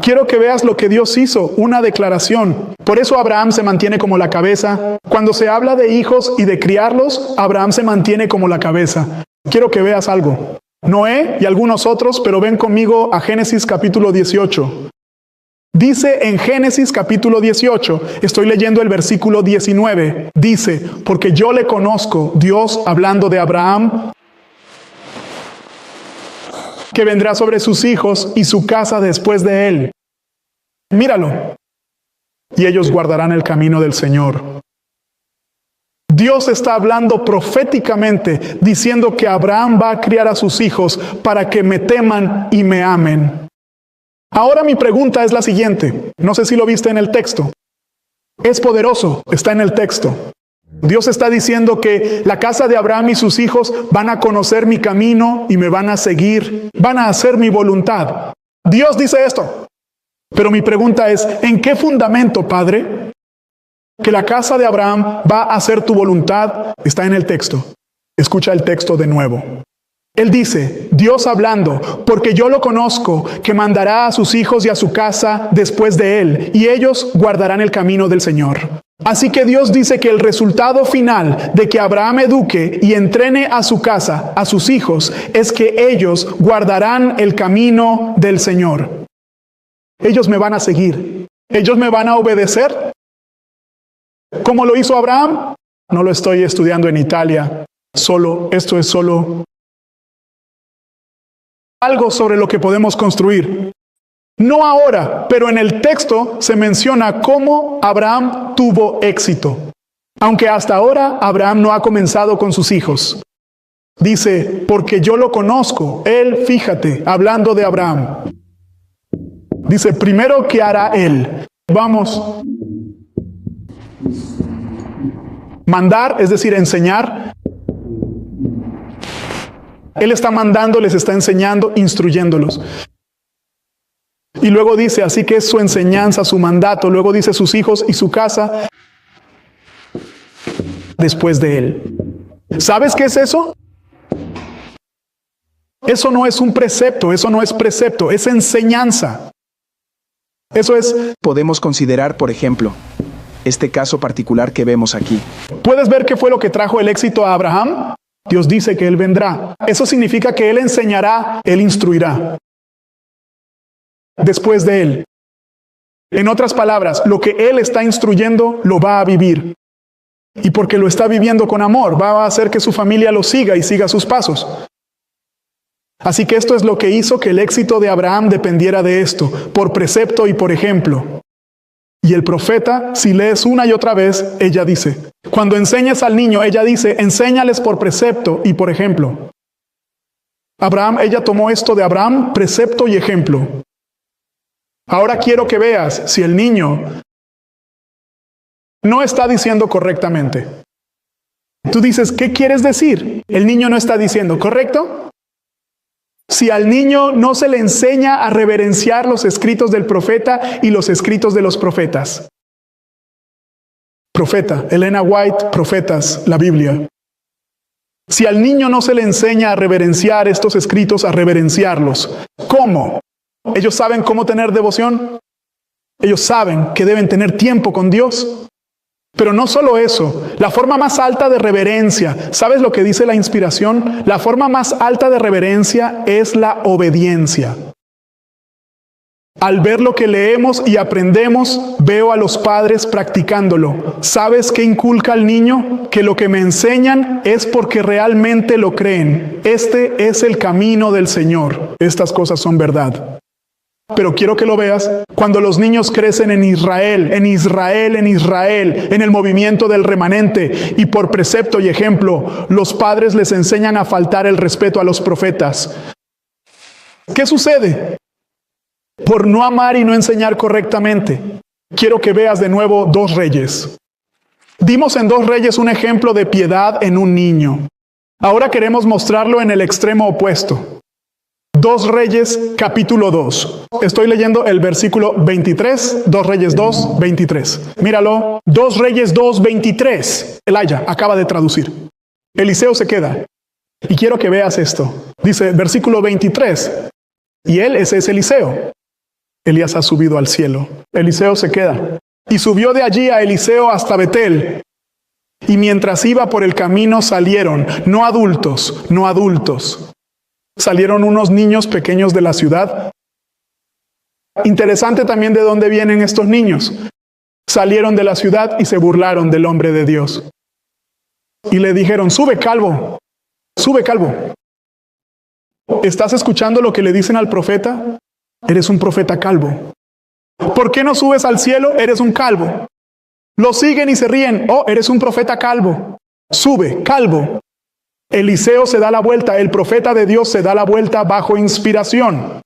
Quiero que veas lo que Dios hizo, una declaración. Por eso Abraham se mantiene como la cabeza. Cuando se habla de hijos y de criarlos, Abraham se mantiene como la cabeza. Quiero que veas algo. Noé y algunos otros, pero ven conmigo a Génesis capítulo 18. Dice en Génesis capítulo 18, estoy leyendo el versículo 19, dice: porque yo le conozco, Dios hablando de Abraham, que vendrá sobre sus hijos y su casa después de él. Míralo. Y ellos guardarán el camino del Señor. Dios está hablando proféticamente, diciendo que Abraham va a criar a sus hijos para que me teman y me amen. Ahora mi pregunta es la siguiente. No sé si lo viste en el texto. Es poderoso, está en el texto. Dios está diciendo que la casa de Abraham y sus hijos van a conocer mi camino y me van a seguir, van a hacer mi voluntad. Dios dice esto. Pero mi pregunta es: ¿en qué fundamento, Padre, que la casa de Abraham va a hacer tu voluntad? Está en el texto. Escucha el texto de nuevo. Él dice, Dios hablando: porque yo lo conozco, que mandará a sus hijos y a su casa después de él, y ellos guardarán el camino del Señor. Así que Dios dice que el resultado final de que Abraham eduque y entrene a su casa, a sus hijos, es que ellos guardarán el camino del Señor. Ellos me van a seguir. Ellos me van a obedecer. ¿Cómo lo hizo Abraham? No lo estoy estudiando en Italia. Esto es solo algo sobre lo que podemos construir. No ahora, pero en el texto se menciona cómo Abraham tuvo éxito. Aunque hasta ahora Abraham no ha comenzado con sus hijos. Dice, porque yo lo conozco. Él, fíjate, hablando de Abraham. Dice, primero, ¿qué hará él? Vamos. Mandar, es decir, enseñar. Él está mandando, les está enseñando, instruyéndolos. Y luego dice, así que es su enseñanza, su mandato. Luego dice sus hijos y su casa después de él. ¿Sabes qué es eso? Eso no es un precepto, eso no es precepto, es enseñanza. Eso es... Podemos considerar, por ejemplo, este caso particular que vemos aquí. ¿Puedes ver qué fue lo que trajo el éxito a Abraham? Dios dice que él vendrá. Eso significa que él enseñará, él instruirá. Después de él. En otras palabras, lo que él está instruyendo lo va a vivir. Y porque lo está viviendo con amor, va a hacer que su familia lo siga y siga sus pasos. Así que esto es lo que hizo que el éxito de Abraham dependiera de esto, por precepto y por ejemplo. Y el profeta, si lees una y otra vez, ella dice, cuando enseñes al niño, ella dice, enséñales por precepto y por ejemplo. Abraham, ella tomó esto de Abraham, precepto y ejemplo. Ahora quiero que veas si el niño no está diciendo correctamente. Tú dices, ¿qué quieres decir? El niño no está diciendo, ¿correcto? Si al niño no se le enseña a reverenciar los escritos del profeta y los escritos de los profetas. Profeta, Elena White, Profetas, la Biblia. Si al niño no se le enseña a reverenciar estos escritos, a reverenciarlos, ¿cómo? ¿Ellos saben cómo tener devoción? Ellos saben que deben tener tiempo con Dios. Pero no solo eso, la forma más alta de reverencia, ¿sabes lo que dice la inspiración? La forma más alta de reverencia es la obediencia. Al ver lo que leemos y aprendemos, veo a los padres practicándolo. ¿Sabes qué inculca al niño? Que lo que me enseñan es porque realmente lo creen. Este es el camino del Señor. Estas cosas son verdad. Pero quiero que lo veas, cuando los niños crecen en Israel, en el movimiento del remanente, y por precepto y ejemplo, los padres les enseñan a faltar el respeto a los profetas. ¿Qué sucede? Por no amar y no enseñar correctamente. Quiero que veas de nuevo 2 Reyes. Dimos en 2 Reyes un ejemplo de piedad en un niño. Ahora queremos mostrarlo en el extremo opuesto. 2 Reyes, capítulo 2. Estoy leyendo el versículo 23, 2 Reyes 2, 23. Míralo, 2 Reyes 2, 23. Elaya acaba de traducir. Eliseo se queda. Y quiero que veas esto. Dice, versículo 23. Y ese es Eliseo. Elías ha subido al cielo. Eliseo se queda. Y subió de allí a Eliseo hasta Betel. Y mientras iba por el camino salieron, no adultos. Salieron unos niños pequeños de la ciudad. Interesante también de dónde vienen estos niños. Salieron de la ciudad y se burlaron del hombre de Dios. Y le dijeron, sube calvo. ¿Estás escuchando lo que le dicen al profeta? Eres un profeta calvo. ¿Por qué no subes al cielo? Eres un calvo. Lo siguen y se ríen. Oh, eres un profeta calvo. Sube, calvo. Eliseo se da la vuelta, el profeta de Dios se da la vuelta bajo inspiración.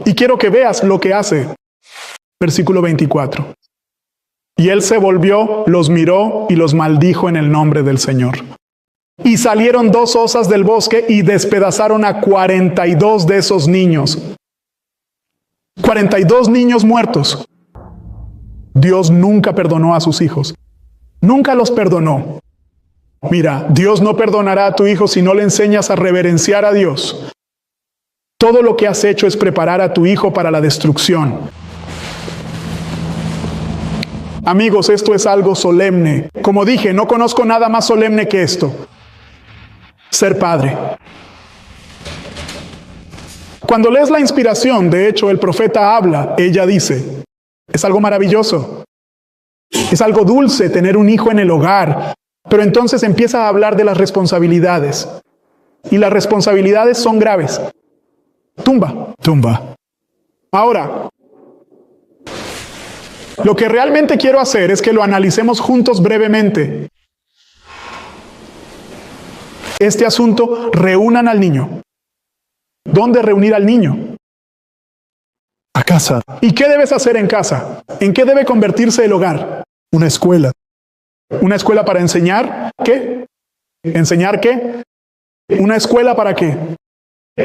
Y quiero que veas lo que hace. Versículo 24. Y él se volvió, los miró y los maldijo en el nombre del Señor. Y salieron 2 osas del bosque y despedazaron a 42 de esos niños. 42 niños muertos. Dios nunca perdonó a sus hijos. Nunca los perdonó. Mira, Dios no perdonará a tu hijo si no le enseñas a reverenciar a Dios. Todo lo que has hecho es preparar a tu hijo para la destrucción. Amigos, esto es algo solemne. Como dije, no conozco nada más solemne que esto. Ser padre. Cuando lees la inspiración, de hecho, el profeta habla, ella dice, es algo maravilloso. Es algo dulce tener un hijo en el hogar. Pero entonces empieza a hablar de las responsabilidades. Y las responsabilidades son graves. Tumba. Ahora, lo que realmente quiero hacer es que lo analicemos juntos brevemente. Este asunto, reúnan al niño. ¿Dónde reunir al niño? A casa. ¿Y qué debes hacer en casa? ¿En qué debe convertirse el hogar? Una escuela. ¿Una escuela para enseñar? ¿Qué? ¿Enseñar qué? ¿Una escuela para qué?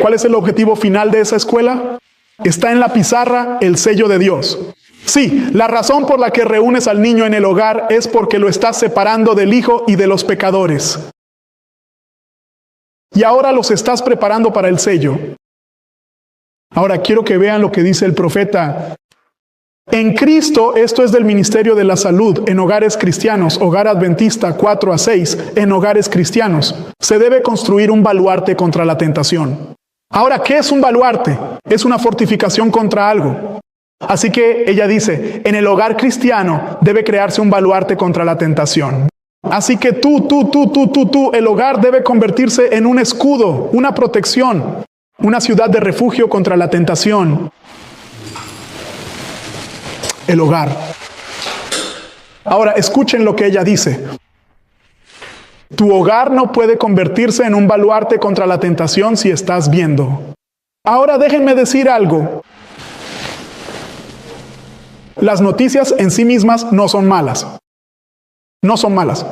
¿Cuál es el objetivo final de esa escuela? Está en la pizarra el sello de Dios. Sí, la razón por la que reúnes al niño en el hogar es porque lo estás separando del hijo y de los pecadores. Y ahora los estás preparando para el sello. Ahora quiero que vean lo que dice el profeta. En Cristo, esto es del Ministerio de la Salud, en hogares cristianos, hogar adventista 4 a 6, en hogares cristianos, se debe construir un baluarte contra la tentación. Ahora, ¿qué es un baluarte? Es una fortificación contra algo. Así que ella dice, en el hogar cristiano debe crearse un baluarte contra la tentación. Así que el hogar debe convertirse en un escudo, una protección, una ciudad de refugio contra la tentación. El hogar. Ahora, escuchen lo que ella dice. Tu hogar no puede convertirse en un baluarte contra la tentación si estás viendo. Ahora déjenme decir algo. Las noticias en sí mismas no son malas. No son malas.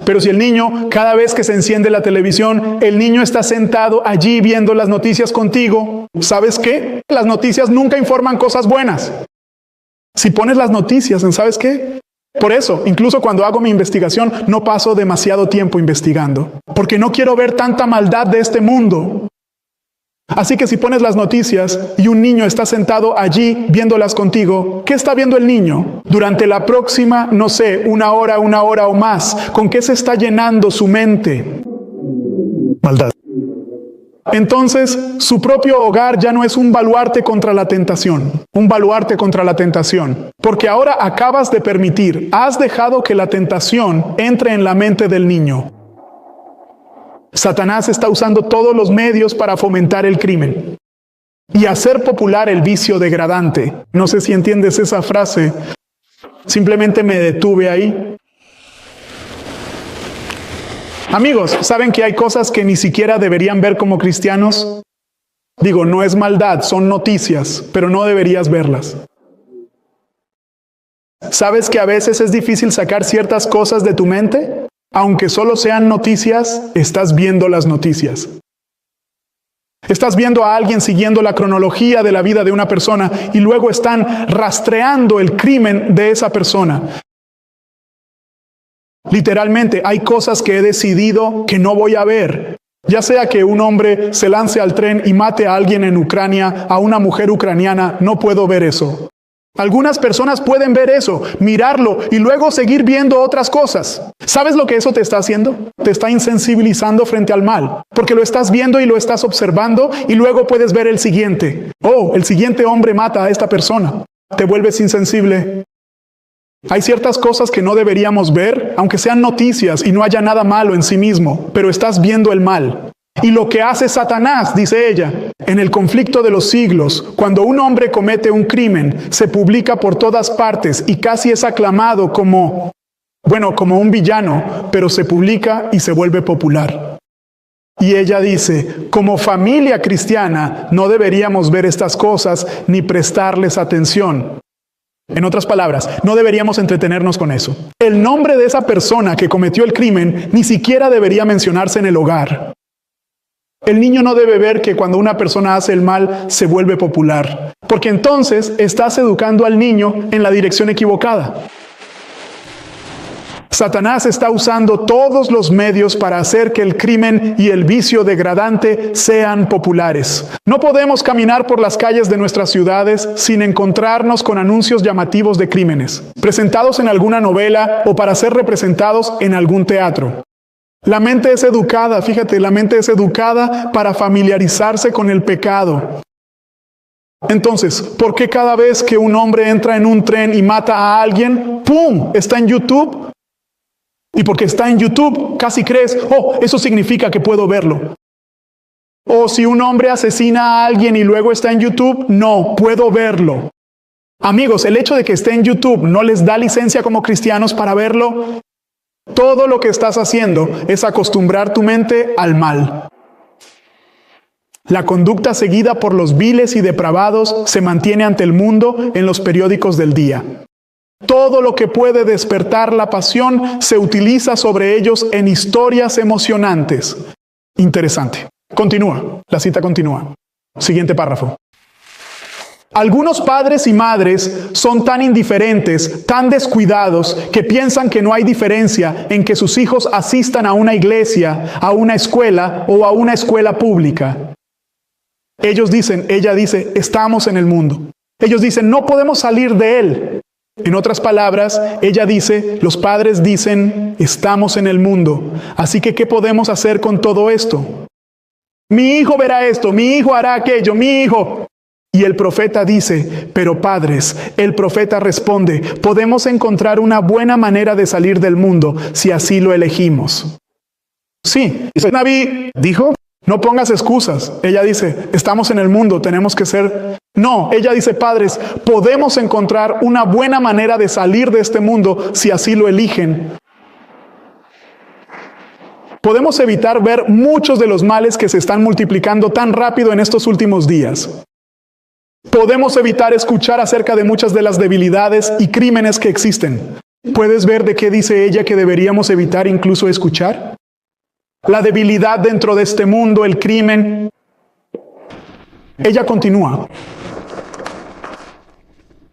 Pero si el niño, cada vez que se enciende la televisión, el niño está sentado allí viendo las noticias contigo, ¿sabes qué? Las noticias nunca informan cosas buenas. Si pones las noticias en ¿sabes qué? Por eso, incluso cuando hago mi investigación, no paso demasiado tiempo investigando, porque no quiero ver tanta maldad de este mundo. Así que si pones las noticias y un niño está sentado allí viéndolas contigo, ¿qué está viendo el niño? Durante la próxima, no sé, una hora o más, ¿con qué se está llenando su mente? Maldad. Entonces, su propio hogar ya no es un baluarte contra la tentación, un baluarte contra la tentación, porque ahora acabas de permitir, has dejado que la tentación entre en la mente del niño. Satanás está usando todos los medios para fomentar el crimen y hacer popular el vicio degradante. No sé si entiendes esa frase, simplemente me detuve ahí. Amigos, ¿saben que hay cosas que ni siquiera deberían ver como cristianos? Digo, no es maldad, son noticias, pero no deberías verlas. ¿Sabes que a veces es difícil sacar ciertas cosas de tu mente? Aunque solo sean noticias, estás viendo las noticias. Estás viendo a alguien siguiendo la cronología de la vida de una persona y luego están rastreando el crimen de esa persona. Literalmente, hay cosas que he decidido que no voy a ver. Ya sea que un hombre se lance al tren y mate a alguien en Ucrania, a una mujer ucraniana, no puedo ver eso. Algunas personas pueden ver eso, mirarlo y luego seguir viendo otras cosas. ¿Sabes lo que eso te está haciendo? Te está insensibilizando frente al mal, porque lo estás viendo y lo estás observando y luego puedes ver el siguiente. Oh, el siguiente hombre mata a esta persona. Te vuelves insensible. Hay ciertas cosas que no deberíamos ver, aunque sean noticias y no haya nada malo en sí mismo, pero estás viendo el mal. Y lo que hace Satanás, dice ella, en el conflicto de los siglos, cuando un hombre comete un crimen, se publica por todas partes y casi es aclamado como un villano, pero se publica y se vuelve popular. Y ella dice, como familia cristiana, no deberíamos ver estas cosas ni prestarles atención. En otras palabras, no deberíamos entretenernos con eso. El nombre de esa persona que cometió el crimen ni siquiera debería mencionarse en el hogar. El niño no debe ver que cuando una persona hace el mal se vuelve popular, porque entonces estás educando al niño en la dirección equivocada. Satanás está usando todos los medios para hacer que el crimen y el vicio degradante sean populares. No podemos caminar por las calles de nuestras ciudades sin encontrarnos con anuncios llamativos de crímenes, presentados en alguna novela o para ser representados en algún teatro. La mente es educada, fíjate, la mente es educada para familiarizarse con el pecado. Entonces, ¿por qué cada vez que un hombre entra en un tren y mata a alguien, ¡pum!, está en YouTube? Y porque está en YouTube, casi crees, oh, eso significa que puedo verlo. O si un hombre asesina a alguien y luego está en YouTube, no, puedo verlo. Amigos, el hecho de que esté en YouTube no les da licencia como cristianos para verlo. Todo lo que estás haciendo es acostumbrar tu mente al mal. La conducta seguida por los viles y depravados se mantiene ante el mundo en los periódicos del día. Todo lo que puede despertar la pasión se utiliza sobre ellos en historias emocionantes. Interesante. Continúa, la cita continúa. Siguiente párrafo. Algunos padres y madres son tan indiferentes, tan descuidados, que piensan que no hay diferencia en que sus hijos asistan a una iglesia, a una escuela o a una escuela pública. Ella dice, estamos en el mundo. Ellos dicen, no podemos salir de él. En otras palabras, ella dice, los padres dicen, estamos en el mundo. Así que, ¿qué podemos hacer con todo esto? Mi hijo verá esto, mi hijo hará aquello, mi hijo. Y el profeta dice, pero padres, el profeta responde, podemos encontrar una buena manera de salir del mundo si así lo elegimos. Sí, Naví dijo, no pongas excusas. Ella dice, estamos en el mundo, tenemos que ser... No, ella dice, padres, podemos encontrar una buena manera de salir de este mundo si así lo eligen. Podemos evitar ver muchos de los males que se están multiplicando tan rápido en estos últimos días. Podemos evitar escuchar acerca de muchas de las debilidades y crímenes que existen. ¿Puedes ver de qué dice ella que deberíamos evitar incluso escuchar? La debilidad dentro de este mundo, el crimen. Ella continúa.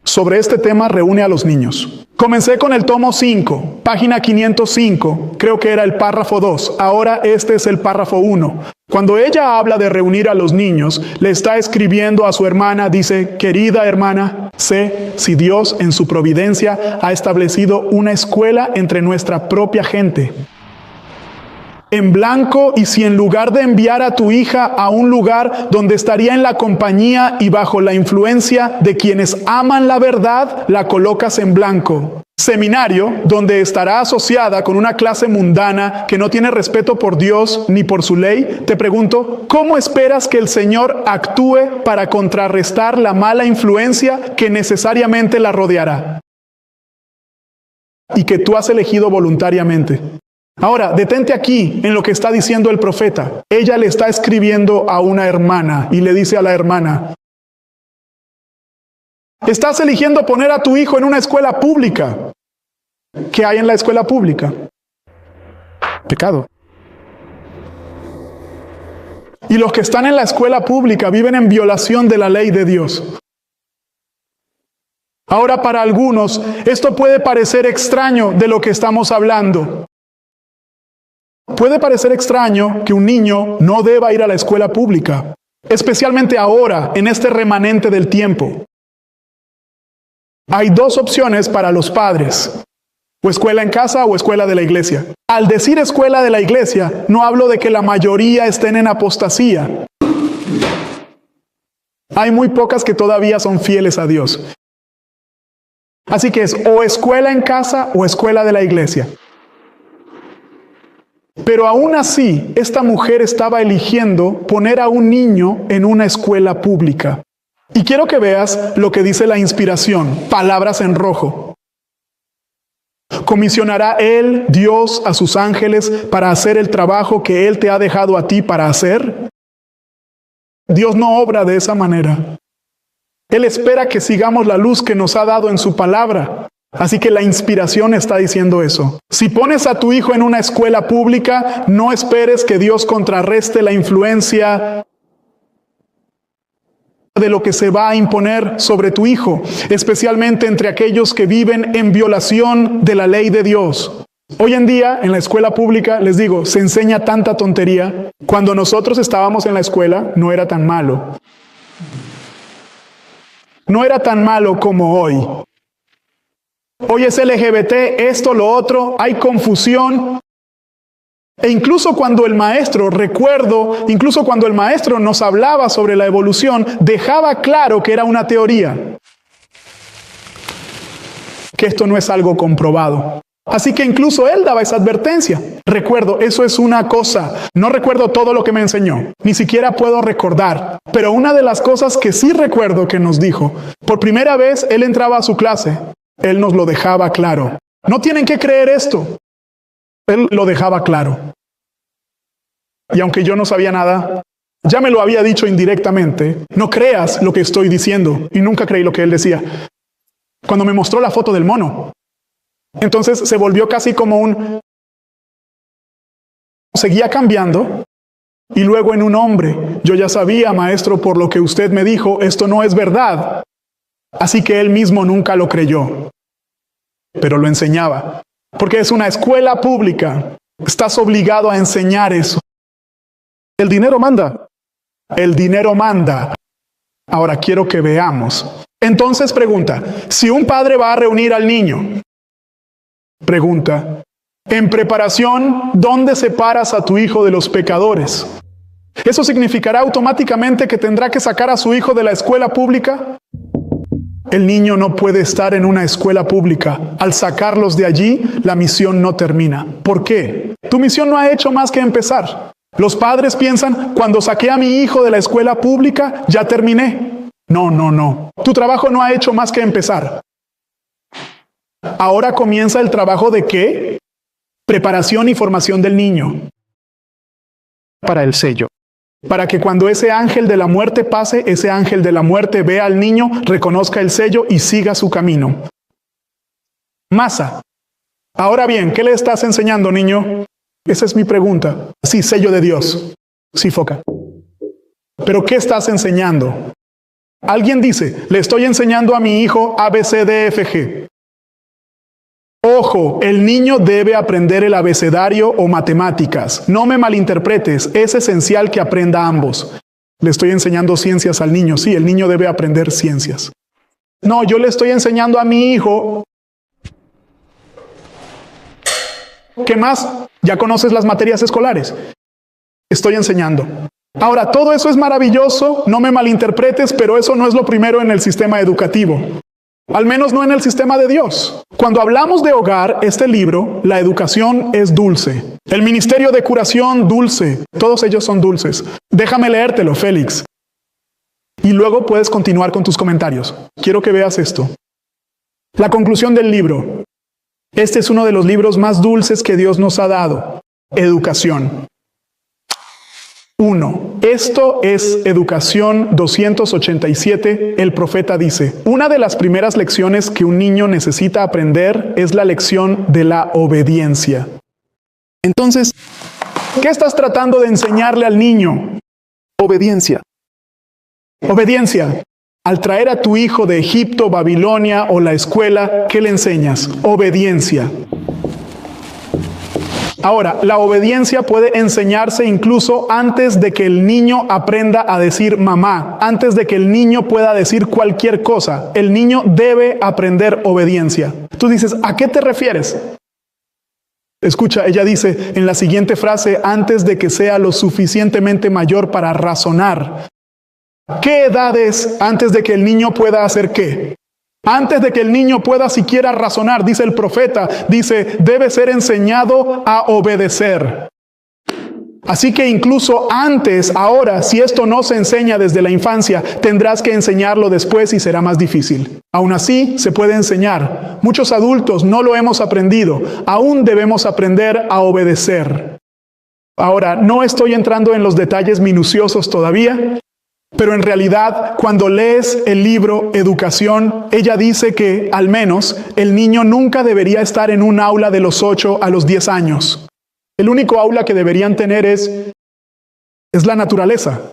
Sobre este tema reúne a los niños. Comencé con el tomo 5, página 505, creo que era el párrafo 2, ahora este es el párrafo 1. Cuando ella habla de reunir a los niños, le está escribiendo a su hermana, dice, querida hermana, sé si Dios en su providencia ha establecido una escuela entre nuestra propia gente. En blanco, y si en lugar de enviar a tu hija a un lugar donde estaría en la compañía y bajo la influencia de quienes aman la verdad, la colocas en blanco. Seminario, donde estará asociada con una clase mundana que no tiene respeto por Dios ni por su ley, te pregunto, ¿cómo esperas que el Señor actúe para contrarrestar la mala influencia que necesariamente la rodeará? Y que tú has elegido voluntariamente. Ahora, detente aquí en lo que está diciendo el profeta. Ella le está escribiendo a una hermana y le dice a la hermana, estás eligiendo poner a tu hijo en una escuela pública. ¿Qué hay en la escuela pública? Pecado. Y los que están en la escuela pública viven en violación de la ley de Dios. Ahora, para algunos, esto puede parecer extraño de lo que estamos hablando. Puede parecer extraño que un niño no deba ir a la escuela pública, especialmente ahora, en este remanente del tiempo. Hay dos opciones para los padres, o escuela en casa o escuela de la iglesia. Al decir escuela de la iglesia, no hablo de que la mayoría estén en apostasía. Hay muy pocas que todavía son fieles a Dios. Así que es o escuela en casa o escuela de la iglesia. Pero aún así, esta mujer estaba eligiendo poner a un niño en una escuela pública. Y quiero que veas lo que dice la inspiración, palabras en rojo. ¿Comisionará Él, Dios, a sus ángeles para hacer el trabajo que Él te ha dejado a ti para hacer? Dios no obra de esa manera. Él espera que sigamos la luz que nos ha dado en su palabra. Así que la inspiración está diciendo eso. Si pones a tu hijo en una escuela pública, no esperes que Dios contrarreste la influencia de lo que se va a imponer sobre tu hijo, especialmente entre aquellos que viven en violación de la ley de Dios. Hoy en día, en la escuela pública, les digo, se enseña tanta tontería. Cuando nosotros estábamos en la escuela, no era tan malo. No era tan malo como hoy. Hoy es LGBT, esto, lo otro, hay confusión. E incluso cuando el maestro, incluso cuando el maestro nos hablaba sobre la evolución, dejaba claro que era una teoría. Que esto no es algo comprobado. Así que incluso él daba esa advertencia. Recuerdo, eso es una cosa. No recuerdo todo lo que me enseñó. Ni siquiera puedo recordar. Pero una de las cosas que sí recuerdo que nos dijo, por primera vez él entraba a su clase, él nos lo dejaba claro. No tienen que creer esto. Él lo dejaba claro. Y aunque yo no sabía nada, ya me lo había dicho indirectamente. No creas lo que estoy diciendo. Y nunca creí lo que él decía. Cuando me mostró la foto del mono, entonces se volvió casi como un... Seguía cambiando. Y luego en un hombre, yo ya sabía, maestro, por lo que usted me dijo, esto no es verdad. Así que él mismo nunca lo creyó. Pero lo enseñaba. Porque es una escuela pública. Estás obligado a enseñar eso. El dinero manda. El dinero manda. Ahora quiero que veamos. Entonces pregunta, si un padre va a reunir al niño, pregunta, en preparación, ¿dónde separas a tu hijo de los pecadores? ¿Eso significará automáticamente que tendrá que sacar a su hijo de la escuela pública? El niño no puede estar en una escuela pública. Al sacarlos de allí, la misión no termina. ¿Por qué? Tu misión no ha hecho más que empezar. Los padres piensan, cuando saqué a mi hijo de la escuela pública, ya terminé. No, no, no. Tu trabajo no ha hecho más que empezar. Ahora comienza el trabajo de ¿qué? Preparación y formación del niño. Para el sello. Para que cuando ese ángel de la muerte pase, ese ángel de la muerte vea al niño, reconozca el sello y siga su camino. Masa. Ahora bien, ¿qué le estás enseñando, niño? Esa es mi pregunta. Sí, sello de Dios. Sí, foca. ¿Pero qué estás enseñando? Alguien dice, le estoy enseñando a mi hijo ABCDFG. Ojo, el niño debe aprender el abecedario o matemáticas. No me malinterpretes, es esencial que aprenda ambos. Le estoy enseñando ciencias al niño. Sí, el niño debe aprender ciencias. No, yo le estoy enseñando a mi hijo. ¿Qué más? Ya conoces las materias escolares. Estoy enseñando. Ahora, todo eso es maravilloso, no me malinterpretes, pero eso no es lo primero en el sistema educativo. Al menos no en el sistema de Dios. Cuando hablamos de hogar, este libro, la educación es dulce. El ministerio de curación, dulce. Todos ellos son dulces. Déjame leértelo, Félix. Y luego puedes continuar con tus comentarios. Quiero que veas esto. La conclusión del libro. Este es uno de los libros más dulces que Dios nos ha dado. Educación. 1. Esto es Educación 287. El profeta dice, una de las primeras lecciones que un niño necesita aprender es la lección de la obediencia. Entonces, ¿qué estás tratando de enseñarle al niño? Obediencia. Obediencia. Al traer a tu hijo de Egipto, Babilonia o la escuela, ¿qué le enseñas? Obediencia. Ahora, la obediencia puede enseñarse incluso antes de que el niño aprenda a decir mamá, antes de que el niño pueda decir cualquier cosa. El niño debe aprender obediencia. Tú dices, ¿a qué te refieres? Escucha, ella dice en la siguiente frase, antes de que sea lo suficientemente mayor para razonar. ¿Qué edad es antes de que el niño pueda hacer qué? Antes de que el niño pueda siquiera razonar, dice el profeta, dice, debe ser enseñado a obedecer. Así que incluso antes, ahora, si esto no se enseña desde la infancia, tendrás que enseñarlo después y será más difícil. Aún así, se puede enseñar. Muchos adultos no lo hemos aprendido. Aún debemos aprender a obedecer. Ahora, no estoy entrando en los detalles minuciosos todavía, pero en realidad, cuando lees el libro Educación, ella dice que, al menos, el niño nunca debería estar en un aula de los 8 a los 10 años. El único aula que deberían tener es la naturaleza.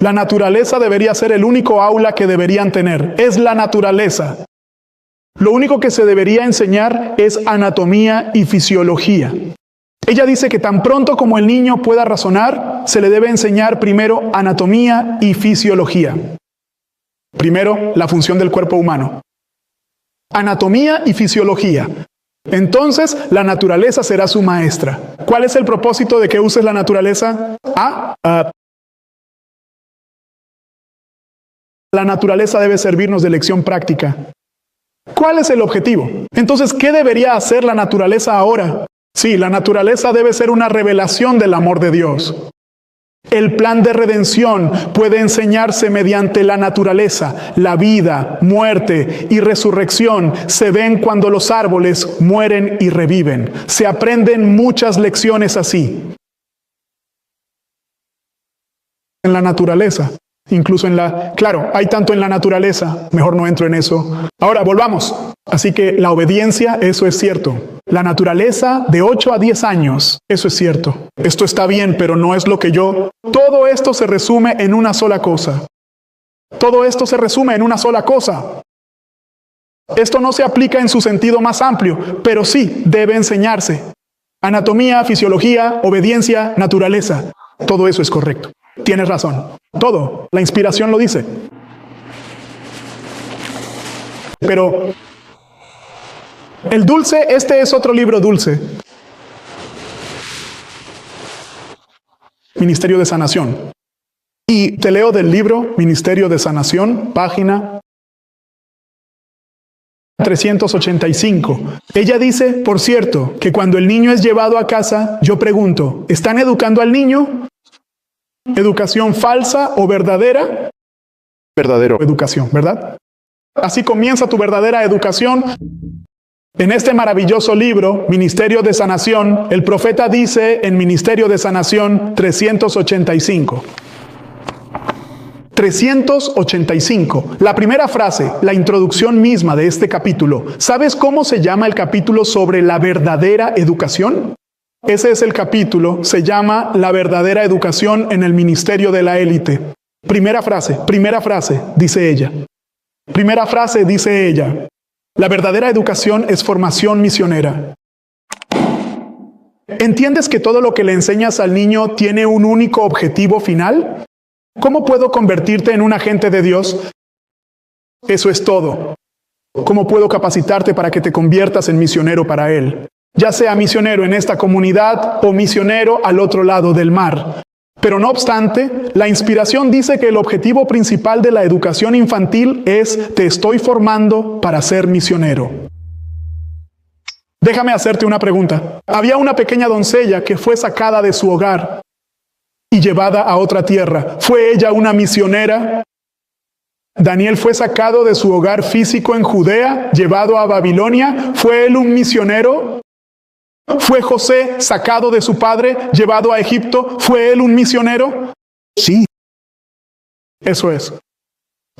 La naturaleza debería ser el único aula que deberían tener. Es la naturaleza. Lo único que se debería enseñar es anatomía y fisiología. Ella dice que tan pronto como el niño pueda razonar, se le debe enseñar primero anatomía y fisiología. Primero, la función del cuerpo humano. Anatomía y fisiología. Entonces, la naturaleza será su maestra. ¿Cuál es el propósito de que uses la naturaleza? La naturaleza debe servirnos de lección práctica. ¿Cuál es el objetivo? Entonces, ¿qué debería hacer la naturaleza ahora? Sí, la naturaleza debe ser una revelación del amor de Dios. El plan de redención puede enseñarse mediante la naturaleza. La vida, muerte y resurrección se ven cuando los árboles mueren y reviven. Se aprenden muchas lecciones así. En la naturaleza, incluso claro, hay tanto en la naturaleza, mejor no entro en eso. Ahora, volvamos. Así que la obediencia, eso es cierto. La naturaleza de 8 a 10 años, eso es cierto. Esto está bien, pero no es lo que Todo esto se resume en una sola cosa. Todo esto se resume en una sola cosa. Esto no se aplica en su sentido más amplio, pero sí debe enseñarse. Anatomía, fisiología, obediencia, naturaleza. Todo eso es correcto. Tienes razón. Todo. La inspiración lo dice. Pero el dulce, este es otro libro dulce. Ministerio de Sanación. Y te leo del libro Ministerio de Sanación, página 385. Ella dice, por cierto, que cuando el niño es llevado a casa, yo pregunto, ¿están educando al niño? ¿Educación falsa o verdadera? Verdadero. Educación, ¿verdad? Así comienza tu verdadera educación. En este maravilloso libro, Ministerio de Sanación, el profeta dice en Ministerio de Sanación 385. 385. La primera frase, la introducción misma de este capítulo. ¿Sabes cómo se llama el capítulo sobre la verdadera educación? Ese es el capítulo, se llama La verdadera educación en el ministerio de la élite. Primera frase, dice ella. Primera frase, dice ella. La verdadera educación es formación misionera. ¿Entiendes que todo lo que le enseñas al niño tiene un único objetivo final? ¿Cómo puedo convertirte en un agente de Dios? Eso es todo. ¿Cómo puedo capacitarte para que te conviertas en misionero para Él? Ya sea misionero en esta comunidad o misionero al otro lado del mar. Pero no obstante, la inspiración dice que el objetivo principal de la educación infantil es te estoy formando para ser misionero. Déjame hacerte una pregunta. Había una pequeña doncella que fue sacada de su hogar y llevada a otra tierra. ¿Fue ella una misionera? Daniel fue sacado de su hogar físico en Judea, llevado a Babilonia. ¿Fue él un misionero? ¿Fue José sacado de su padre, llevado a Egipto? ¿Fue él un misionero? Sí. Eso es.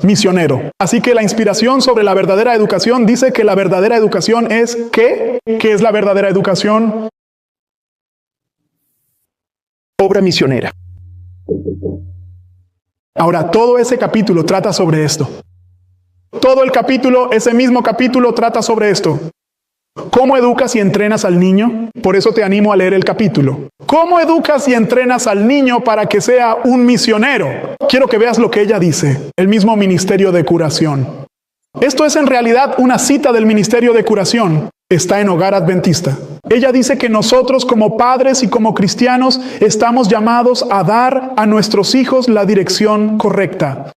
Misionero. Así que la inspiración sobre la verdadera educación dice que la verdadera educación es ¿qué? ¿Qué es la verdadera educación? Obra misionera. Ahora, todo ese capítulo trata sobre esto. Todo el capítulo, ese mismo capítulo trata sobre esto. ¿Cómo educas y entrenas al niño? Por eso te animo a leer el capítulo. ¿Cómo educas y entrenas al niño para que sea un misionero? Quiero que veas lo que ella dice. El mismo ministerio de curación. Esto es en realidad una cita del ministerio de curación. Está en Hogar Adventista. Ella dice que nosotros como padres y como cristianos estamos llamados a dar a nuestros hijos la dirección correcta.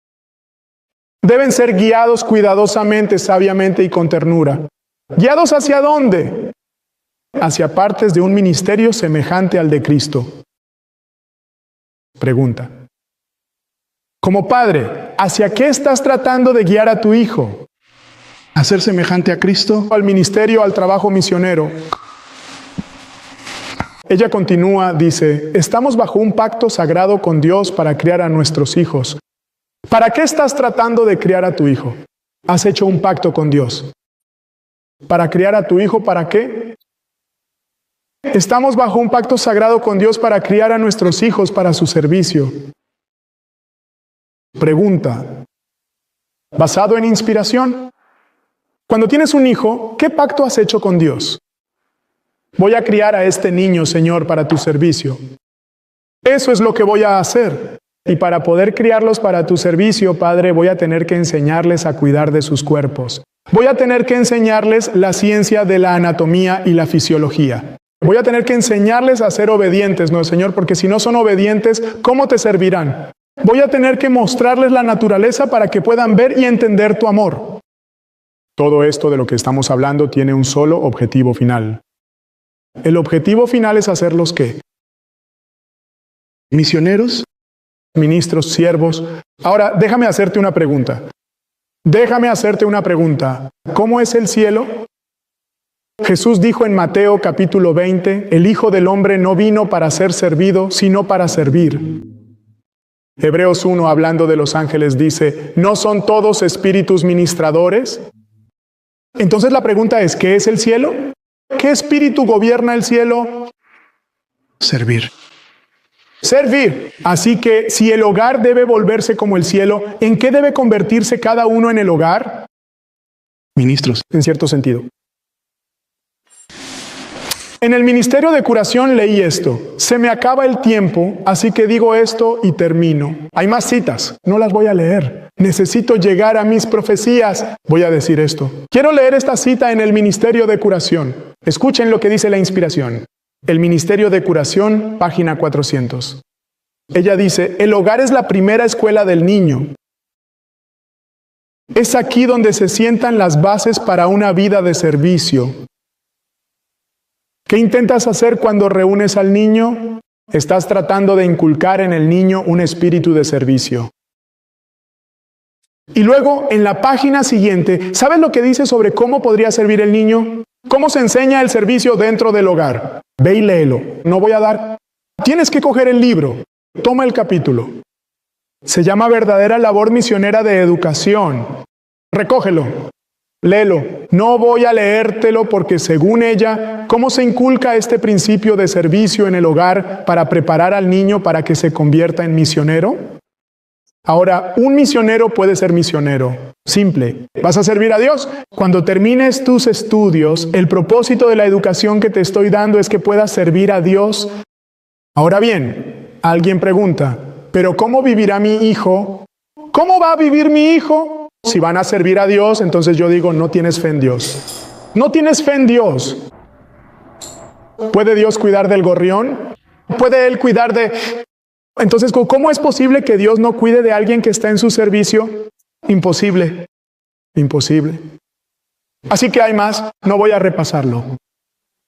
Deben ser guiados cuidadosamente, sabiamente y con ternura. ¿Guiados hacia dónde? Hacia partes de un ministerio semejante al de Cristo. Pregunta. Como padre, ¿hacia qué estás tratando de guiar a tu hijo? ¿A ser semejante a Cristo? ¿Al ministerio, al trabajo misionero? Ella continúa, dice, estamos bajo un pacto sagrado con Dios para criar a nuestros hijos. ¿Para qué estás tratando de criar a tu hijo? Has hecho un pacto con Dios. ¿Para criar a tu hijo? ¿Para qué? Estamos bajo un pacto sagrado con Dios para criar a nuestros hijos para su servicio. Pregunta. ¿Basado en inspiración? Cuando tienes un hijo, ¿qué pacto has hecho con Dios? Voy a criar a este niño, Señor, para tu servicio. Eso es lo que voy a hacer. Y para poder criarlos para tu servicio, Padre, voy a tener que enseñarles a cuidar de sus cuerpos. Voy a tener que enseñarles la ciencia de la anatomía y la fisiología. Voy a tener que enseñarles a ser obedientes, ¿no, Señor? Porque si no son obedientes, ¿cómo te servirán? Voy a tener que mostrarles la naturaleza para que puedan ver y entender tu amor. Todo esto de lo que estamos hablando tiene un solo objetivo final. El objetivo final es hacerlos ¿qué? Misioneros. Ministros, siervos. Ahora, déjame hacerte una pregunta. ¿Cómo es el cielo? Jesús dijo en Mateo capítulo 20, el Hijo del Hombre no vino para ser servido, sino para servir. Hebreos 1, hablando de los ángeles, dice, ¿no son todos espíritus ministradores? Entonces la pregunta es, ¿qué es el cielo? ¿Qué espíritu gobierna el cielo? Servir. Servir. Así que si el hogar debe volverse como el cielo, ¿en qué debe convertirse cada uno en el hogar? Ministros. En cierto sentido. En el ministerio de curación leí esto. Se me acaba el tiempo, así que digo esto y termino. Hay más citas, no las voy a leer. Necesito llegar a mis profecías. Voy a decir esto. Quiero leer esta cita en el ministerio de curación. Escuchen lo que dice la inspiración. El ministerio de curación, página 400. Ella dice, el hogar es la primera escuela del niño. Es aquí donde se sientan las bases para una vida de servicio. ¿Qué intentas hacer cuando reúnes al niño? Estás tratando de inculcar en el niño un espíritu de servicio. Y luego, en la página siguiente, ¿sabes lo que dice sobre cómo podría servir el niño? ¿Cómo se enseña el servicio dentro del hogar? Ve y léelo. No voy a dar. Tienes que coger el libro. Toma el capítulo. Se llama Verdadera Labor Misionera de Educación. Recógelo. Léelo. No voy a leértelo porque según ella, ¿cómo se inculca este principio de servicio en el hogar para preparar al niño para que se convierta en misionero? Ahora, un misionero puede ser misionero. Simple. ¿Vas a servir a Dios? Cuando termines tus estudios, el propósito de la educación que te estoy dando es que puedas servir a Dios. Ahora bien, alguien pregunta, ¿pero cómo vivirá mi hijo? ¿Cómo va a vivir mi hijo? Si van a servir a Dios, entonces yo digo, no tienes fe en Dios. No tienes fe en Dios. ¿Puede Dios cuidar del gorrión? ¿Puede Él cuidar de...? Entonces, ¿cómo es posible que Dios no cuide de alguien que está en su servicio? Imposible. Imposible. Así que hay más, no voy a repasarlo.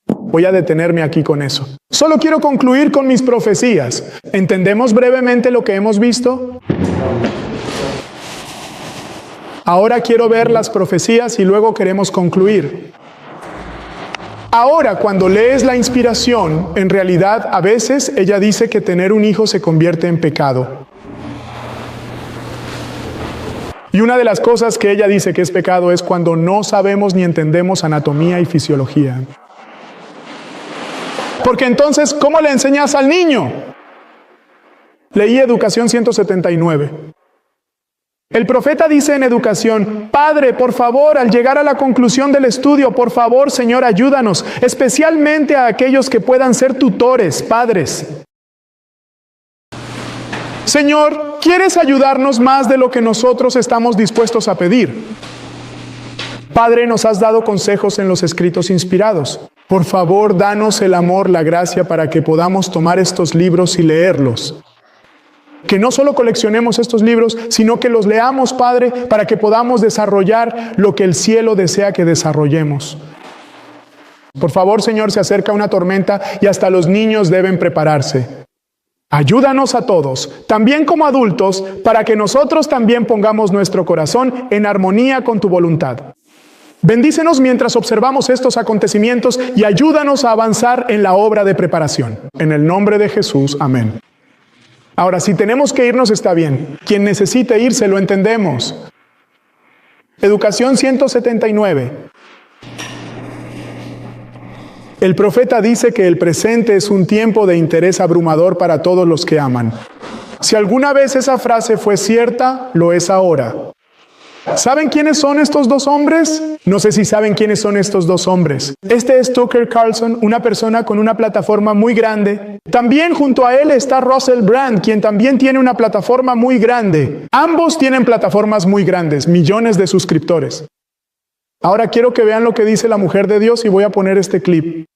Voy a detenerme aquí con eso. Solo quiero concluir con mis profecías. ¿Entendemos brevemente lo que hemos visto? Ahora quiero ver las profecías y luego queremos concluir. Ahora, cuando lees la inspiración, en realidad a veces ella dice que tener un hijo se convierte en pecado. Y una de las cosas que ella dice que es pecado es cuando no sabemos ni entendemos anatomía y fisiología. Porque entonces, ¿cómo le enseñas al niño? Leí Educación 179. El profeta dice en Educación, Padre, por favor, al llegar a la conclusión del estudio, por favor, Señor, ayúdanos, especialmente a aquellos que puedan ser tutores, padres. Señor, ¿quieres ayudarnos más de lo que nosotros estamos dispuestos a pedir? Padre, nos has dado consejos en los escritos inspirados. Por favor, danos el amor, la gracia para que podamos tomar estos libros y leerlos. Que no solo coleccionemos estos libros, sino que los leamos, Padre, para que podamos desarrollar lo que el cielo desea que desarrollemos. Por favor, Señor, se acerca una tormenta y hasta los niños deben prepararse. Ayúdanos a todos, también como adultos, para que nosotros también pongamos nuestro corazón en armonía con tu voluntad. Bendícenos mientras observamos estos acontecimientos y ayúdanos a avanzar en la obra de preparación. En el nombre de Jesús, amén. Ahora, si tenemos que irnos, está bien. Quien necesite irse, lo entendemos. Educación 179. El profeta dice que el presente es un tiempo de interés abrumador para todos los que aman. Si alguna vez esa frase fue cierta, lo es ahora. ¿Saben quiénes son estos dos hombres? No sé si saben quiénes son estos dos hombres. Este es Tucker Carlson, una persona con una plataforma muy grande. También junto a él está Russell Brand, quien también tiene una plataforma muy grande. Ambos tienen plataformas muy grandes, millones de suscriptores. Ahora quiero que vean lo que dice la mujer de Dios y voy a poner este clip.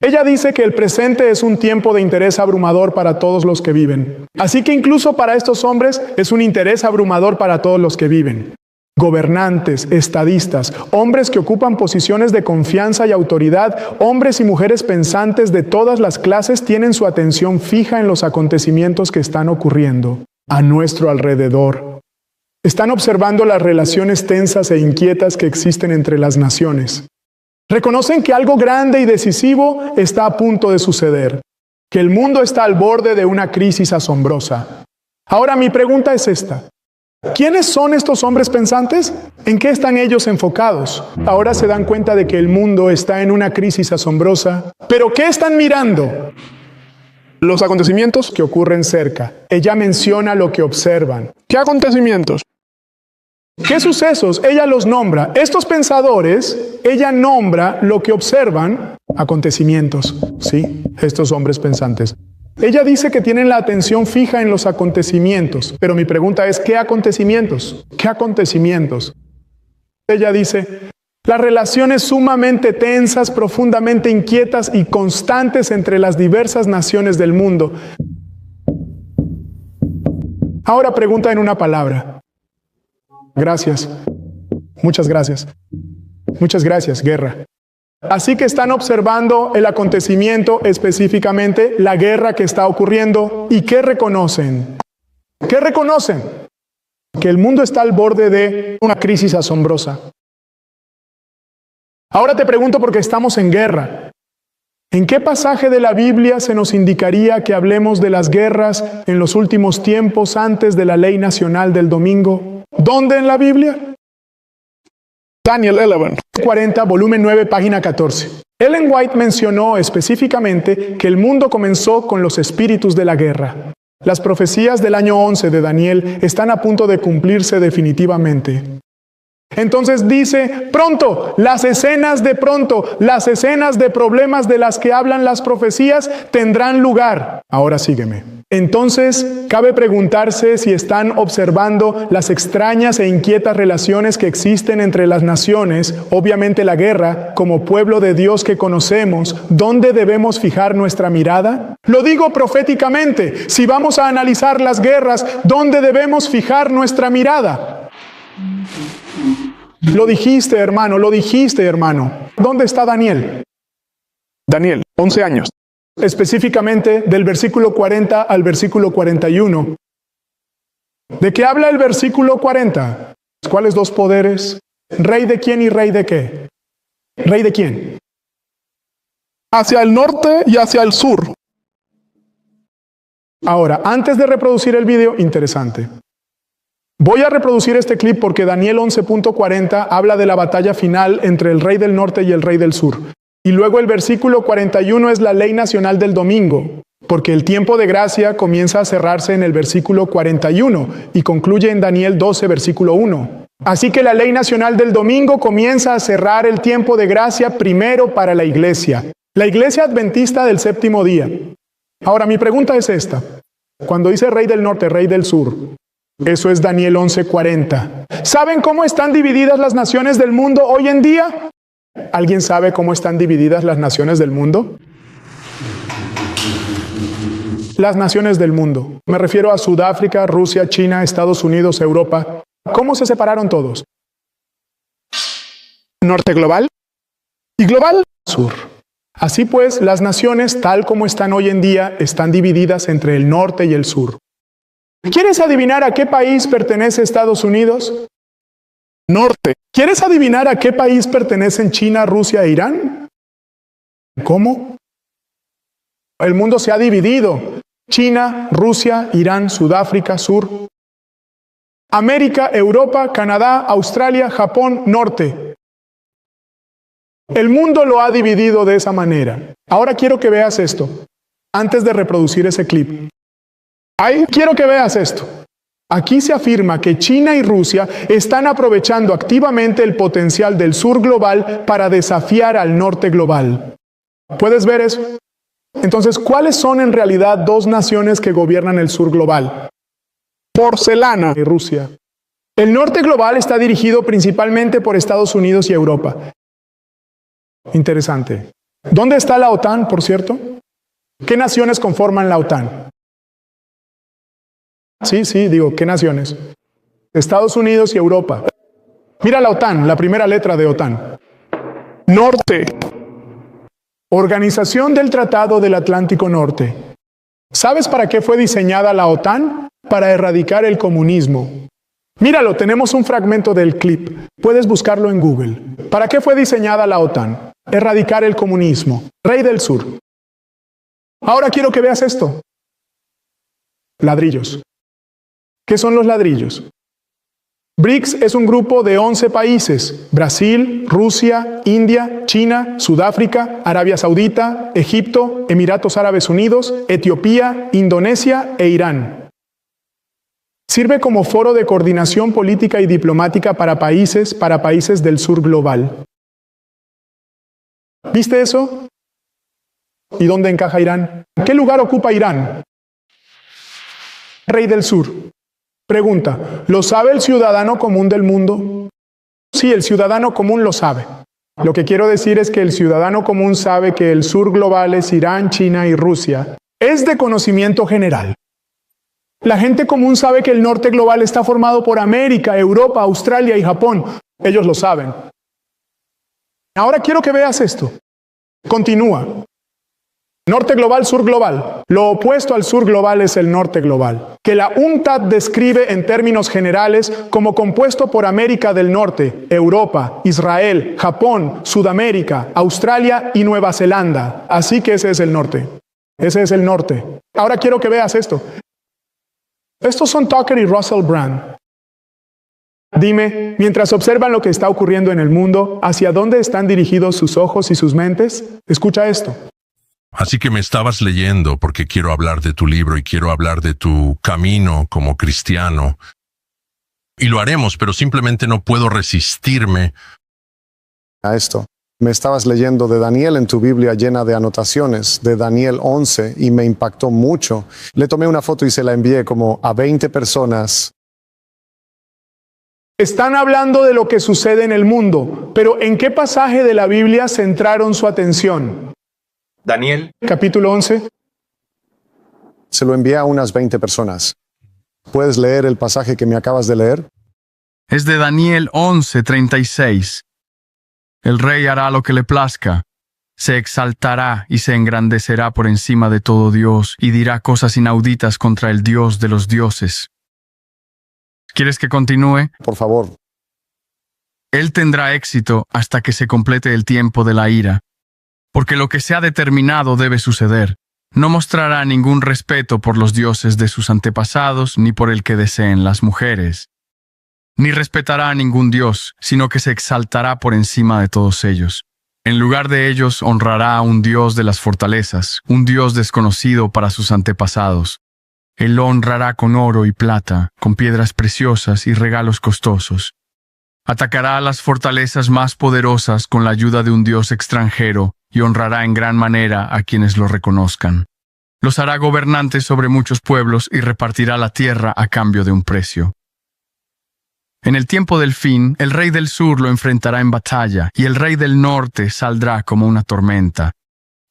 Ella dice que el presente es un tiempo de interés abrumador para todos los que viven. Así que incluso para estos hombres es un interés abrumador para todos los que viven. Gobernantes, estadistas, hombres que ocupan posiciones de confianza y autoridad, hombres y mujeres pensantes de todas las clases tienen su atención fija en los acontecimientos que están ocurriendo a nuestro alrededor. Están observando las relaciones tensas e inquietas que existen entre las naciones. Reconocen que algo grande y decisivo está a punto de suceder, que el mundo está al borde de una crisis asombrosa. Ahora mi pregunta es esta. ¿Quiénes son estos hombres pensantes? ¿En qué están ellos enfocados? Ahora se dan cuenta de que el mundo está en una crisis asombrosa. ¿Pero qué están mirando? Los acontecimientos. Que ocurren cerca. Ella menciona lo que observan. ¿Qué acontecimientos? ¿Qué sucesos? Ella los nombra. Estos pensadores, ella nombra lo que observan. Acontecimientos. Sí, estos hombres pensantes. Ella dice que tienen la atención fija en los acontecimientos, pero mi pregunta es, ¿qué acontecimientos? ¿Qué acontecimientos? Ella dice, las relaciones sumamente tensas, profundamente inquietas y constantes entre las diversas naciones del mundo. Ahora pregunta en una palabra. Gracias. Muchas gracias. Muchas gracias, guerra. Así que están observando el acontecimiento, específicamente la guerra que está ocurriendo. ¿Y qué reconocen? ¿Qué reconocen? Que el mundo está al borde de una crisis asombrosa. Ahora te pregunto porque estamos en guerra. ¿En qué pasaje de la Biblia se nos indicaría que hablemos de las guerras en los últimos tiempos antes de la ley nacional del domingo? ¿Dónde en la Biblia? Daniel 11. 40, volumen 9, página 14. Ellen White mencionó específicamente que el mundo comenzó con los espíritus de la guerra. Las profecías del año 11 de Daniel están a punto de cumplirse definitivamente. Entonces dice, pronto, las escenas de problemas de las que hablan las profecías tendrán lugar. Ahora sígueme. Entonces, cabe preguntarse si están observando las extrañas e inquietas relaciones que existen entre las naciones, obviamente la guerra, como pueblo de Dios que conocemos, ¿dónde debemos fijar nuestra mirada? Lo digo proféticamente, si vamos a analizar las guerras, ¿dónde debemos fijar nuestra mirada? Lo dijiste, hermano, lo dijiste, hermano. ¿Dónde está Daniel? Daniel, 11 años. Específicamente del versículo 40 al versículo 41. ¿De qué habla el versículo 40? ¿Cuáles dos poderes? ¿Rey de quién y rey de qué? ¿Rey de quién? Hacia el norte y hacia el sur. Ahora, antes de reproducir el video, interesante. Voy a reproducir este clip porque Daniel 11.40 habla de la batalla final entre el rey del norte y el rey del sur. Y luego el versículo 41 es la ley nacional del domingo, porque el tiempo de gracia comienza a cerrarse en el versículo 41 y concluye en Daniel 12, versículo 1. Así que la ley nacional del domingo comienza a cerrar el tiempo de gracia primero para la iglesia adventista del séptimo día. Ahora mi pregunta es esta. Cuando dice rey del norte, rey del sur, eso es Daniel 11:40. ¿Saben cómo están divididas las naciones del mundo hoy en día? ¿Alguien sabe cómo están divididas las naciones del mundo? Las naciones del mundo. Me refiero a Sudáfrica, Rusia, China, Estados Unidos, Europa. ¿Cómo se separaron todos? Norte global y global sur. Así pues, las naciones, tal como están hoy en día, están divididas entre el norte y el sur. ¿Quieres adivinar a qué país pertenece Estados Unidos? Norte. ¿Quieres adivinar a qué país pertenecen China, Rusia e Irán? ¿Cómo? El mundo se ha dividido. China, Rusia, Irán, Sudáfrica, sur. América, Europa, Canadá, Australia, Japón, norte. El mundo lo ha dividido de esa manera. Ahora quiero que veas esto. Antes de reproducir ese clip. Quiero que veas esto. Aquí se afirma que China y Rusia están aprovechando activamente el potencial del sur global para desafiar al norte global. ¿Puedes ver eso? Entonces, ¿cuáles son en realidad dos naciones que gobiernan el sur global? Porcelana y Rusia. El norte global está dirigido principalmente por Estados Unidos y Europa. Interesante. ¿Dónde está la OTAN, por cierto? ¿Qué naciones conforman la OTAN? Sí, digo, ¿qué naciones? Estados Unidos y Europa. Mira la OTAN, la primera letra de OTAN. Norte. Organización del Tratado del Atlántico Norte. ¿Sabes para qué fue diseñada la OTAN? Para erradicar el comunismo. Míralo, tenemos un fragmento del clip. Puedes buscarlo en Google. ¿Para qué fue diseñada la OTAN? Erradicar el comunismo. Rey del Sur. Ahora quiero que veas esto. Ladrillos. ¿Qué son los ladrillos? BRICS es un grupo de 11 países: Brasil, Rusia, India, China, Sudáfrica, Arabia Saudita, Egipto, Emiratos Árabes Unidos, Etiopía, Indonesia e Irán. Sirve como foro de coordinación política y diplomática para países del sur global. ¿Viste eso? ¿Y dónde encaja Irán? ¿Qué lugar ocupa Irán? Rey del Sur. Pregunta, ¿lo sabe el ciudadano común del mundo? Sí, el ciudadano común lo sabe. Lo que quiero decir es que el ciudadano común sabe que el sur global es Irán, China y Rusia. Es de conocimiento general. La gente común sabe que el norte global está formado por América, Europa, Australia y Japón. Ellos lo saben. Ahora quiero que veas esto. Continúa. Norte global, sur global. Lo opuesto al sur global es el norte global, que la UNCTAD describe en términos generales como compuesto por América del Norte, Europa, Israel, Japón, Sudamérica, Australia y Nueva Zelanda. Así que ese es el norte. Ese es el norte. Ahora quiero que veas esto. Estos son Tucker y Russell Brand. Dime, mientras observan lo que está ocurriendo en el mundo, ¿hacia dónde están dirigidos sus ojos y sus mentes? Escucha esto. Así que me estabas leyendo porque quiero hablar de tu libro y quiero hablar de tu camino como cristiano. Y lo haremos, pero simplemente no puedo resistirme a esto. Me estabas leyendo de Daniel en tu Biblia llena de anotaciones, de Daniel 11, y me impactó mucho. Le tomé una foto y se la envié como a 20 personas. Están hablando de lo que sucede en el mundo, pero ¿en qué pasaje de la Biblia centraron su atención? Daniel. Capítulo 11. Se lo envié a unas 20 personas. ¿Puedes leer el pasaje que me acabas de leer? Es de Daniel 11:36. El rey hará lo que le plazca. Se exaltará y se engrandecerá por encima de todo Dios y dirá cosas inauditas contra el Dios de los dioses. ¿Quieres que continúe? Por favor. Él tendrá éxito hasta que se complete el tiempo de la ira, porque lo que se ha determinado debe suceder. No mostrará ningún respeto por los dioses de sus antepasados ni por el que deseen las mujeres. Ni respetará a ningún dios, sino que se exaltará por encima de todos ellos. En lugar de ellos honrará a un dios de las fortalezas, un dios desconocido para sus antepasados. Él lo honrará con oro y plata, con piedras preciosas y regalos costosos. Atacará a las fortalezas más poderosas con la ayuda de un dios extranjero y honrará en gran manera a quienes lo reconozcan. Los hará gobernantes sobre muchos pueblos y repartirá la tierra a cambio de un precio. En el tiempo del fin, el rey del sur lo enfrentará en batalla, y el rey del norte saldrá como una tormenta.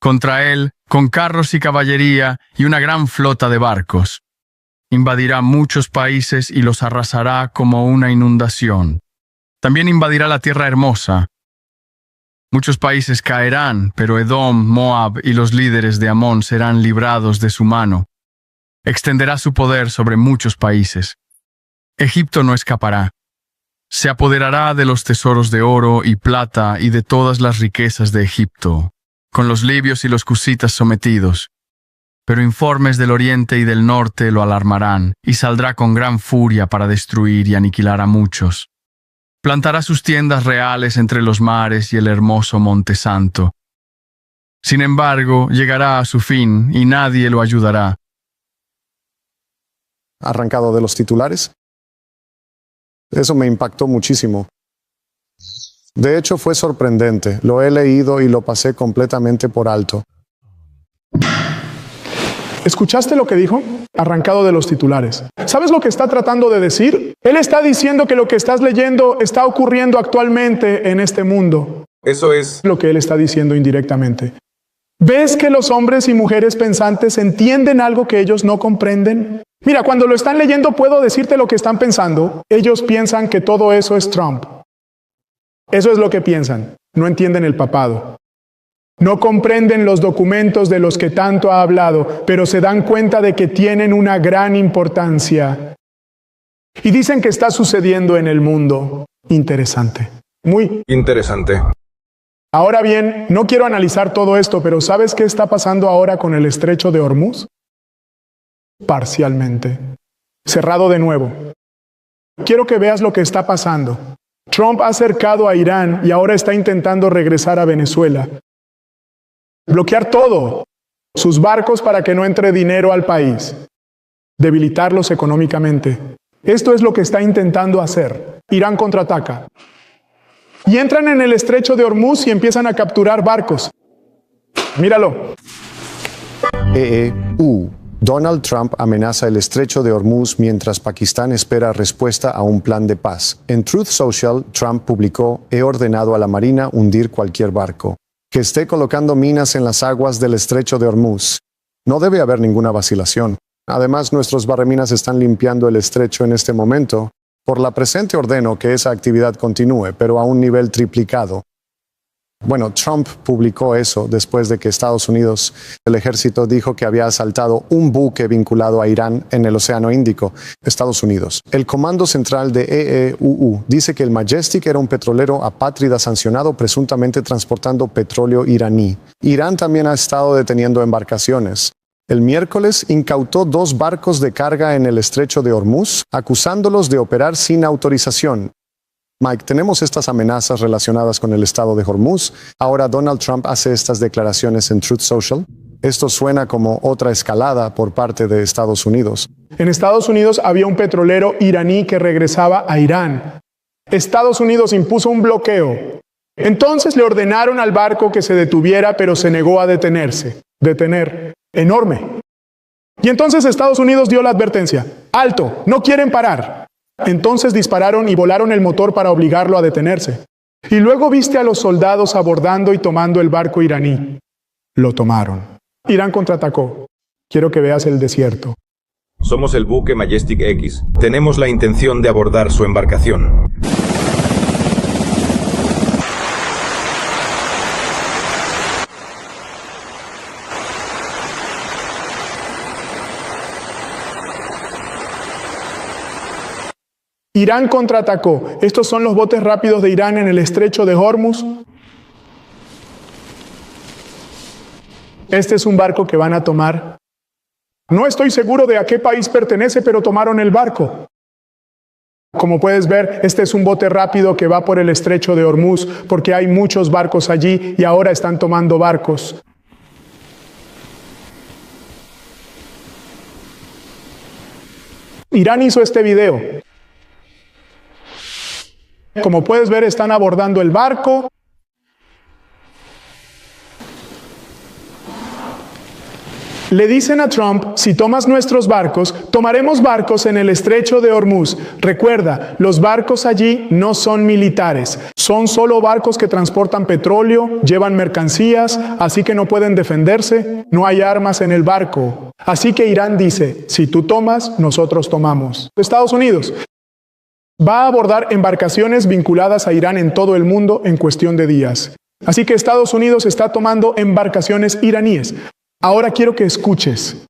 Contra él, con carros y caballería y una gran flota de barcos. Invadirá muchos países y los arrasará como una inundación. También invadirá la tierra hermosa. Muchos países caerán, pero Edom, Moab y los líderes de Amón serán librados de su mano. Extenderá su poder sobre muchos países. Egipto no escapará. Se apoderará de los tesoros de oro y plata y de todas las riquezas de Egipto, con los libios y los cusitas sometidos. Pero informes del oriente y del norte lo alarmarán, y saldrá con gran furia para destruir y aniquilar a muchos. Plantará sus tiendas reales entre los mares y el hermoso Monte Santo. Sin embargo, llegará a su fin, y nadie lo ayudará. Arrancado de los titulares. Eso me impactó muchísimo. De hecho, fue sorprendente. Lo he leído y lo pasé completamente por alto. ¿Escuchaste lo que dijo? Arrancado de los titulares. ¿Sabes lo que está tratando de decir? Él está diciendo que lo que estás leyendo está ocurriendo actualmente en este mundo. Eso es lo que él está diciendo indirectamente. ¿Ves que los hombres y mujeres pensantes entienden algo que ellos no comprenden? Mira, cuando lo están leyendo puedo decirte lo que están pensando. Ellos piensan que todo eso es Trump. Eso es lo que piensan. No entienden el papado. No comprenden los documentos de los que tanto ha hablado, pero se dan cuenta de que tienen una gran importancia. Y dicen que está sucediendo en el mundo. Interesante. Muy interesante. Ahora bien, no quiero analizar todo esto, pero ¿sabes qué está pasando ahora con el estrecho de Hormuz? Parcialmente. Cerrado de nuevo. Quiero que veas lo que está pasando. Trump ha acercado a Irán y ahora está intentando regresar a Venezuela. Bloquear todo. Sus barcos para que no entre dinero al país. Debilitarlos económicamente. Esto es lo que está intentando hacer. Irán contraataca. Y entran en el estrecho de Hormuz y empiezan a capturar barcos. Míralo. Donald Trump amenaza el estrecho de Hormuz mientras Pakistán espera respuesta a un plan de paz. En Truth Social, Trump publicó: he ordenado a la Marina hundir cualquier barco que esté colocando minas en las aguas del estrecho de Hormuz. No debe haber ninguna vacilación. Además, nuestros barreminas están limpiando el estrecho en este momento. Por la presente ordeno que esa actividad continúe, pero a un nivel triplicado. Bueno, Trump publicó eso después de que Estados Unidos, el ejército, dijo que había asaltado un buque vinculado a Irán en el Océano Índico, Estados Unidos. El Comando Central de EEUU dice que el Majestic era un petrolero apátrida sancionado presuntamente transportando petróleo iraní. Irán también ha estado deteniendo embarcaciones. El miércoles incautó 2 barcos de carga en el estrecho de Hormuz, acusándolos de operar sin autorización. Mike, tenemos estas amenazas relacionadas con el estado de Hormuz. Ahora Donald Trump hace estas declaraciones en Truth Social. Esto suena como otra escalada por parte de Estados Unidos. En Estados Unidos había un petrolero iraní que regresaba a Irán. Estados Unidos impuso un bloqueo. Entonces le ordenaron al barco que se detuviera, pero se negó a detenerse. Detener. Enorme. Y entonces Estados Unidos dio la advertencia: ¡alto! ¡No quieren parar! Entonces dispararon y volaron el motor para obligarlo a detenerse. Y luego viste a los soldados abordando y tomando el barco iraní. Lo tomaron. Irán contraatacó. Quiero que veas el desierto. Somos el buque Majestic X. Tenemos la intención de abordar su embarcación. Irán contraatacó. Estos son los botes rápidos de Irán en el estrecho de Hormuz. Este es un barco que van a tomar. No estoy seguro de a qué país pertenece, pero tomaron el barco. Como puedes ver, este es un bote rápido que va por el estrecho de Hormuz, porque hay muchos barcos allí y ahora están tomando barcos. Irán hizo este video. Como puedes ver, están abordando el barco. Le dicen a Trump: si tomas nuestros barcos, tomaremos barcos en el estrecho de Hormuz. Recuerda, los barcos allí no son militares. Son solo barcos que transportan petróleo, llevan mercancías, así que no pueden defenderse. No hay armas en el barco. Así que Irán dice: si tú tomas, nosotros tomamos. Estados Unidos va a abordar embarcaciones vinculadas a Irán en todo el mundo en cuestión de días. Así que Estados Unidos está tomando embarcaciones iraníes. Ahora quiero que escuches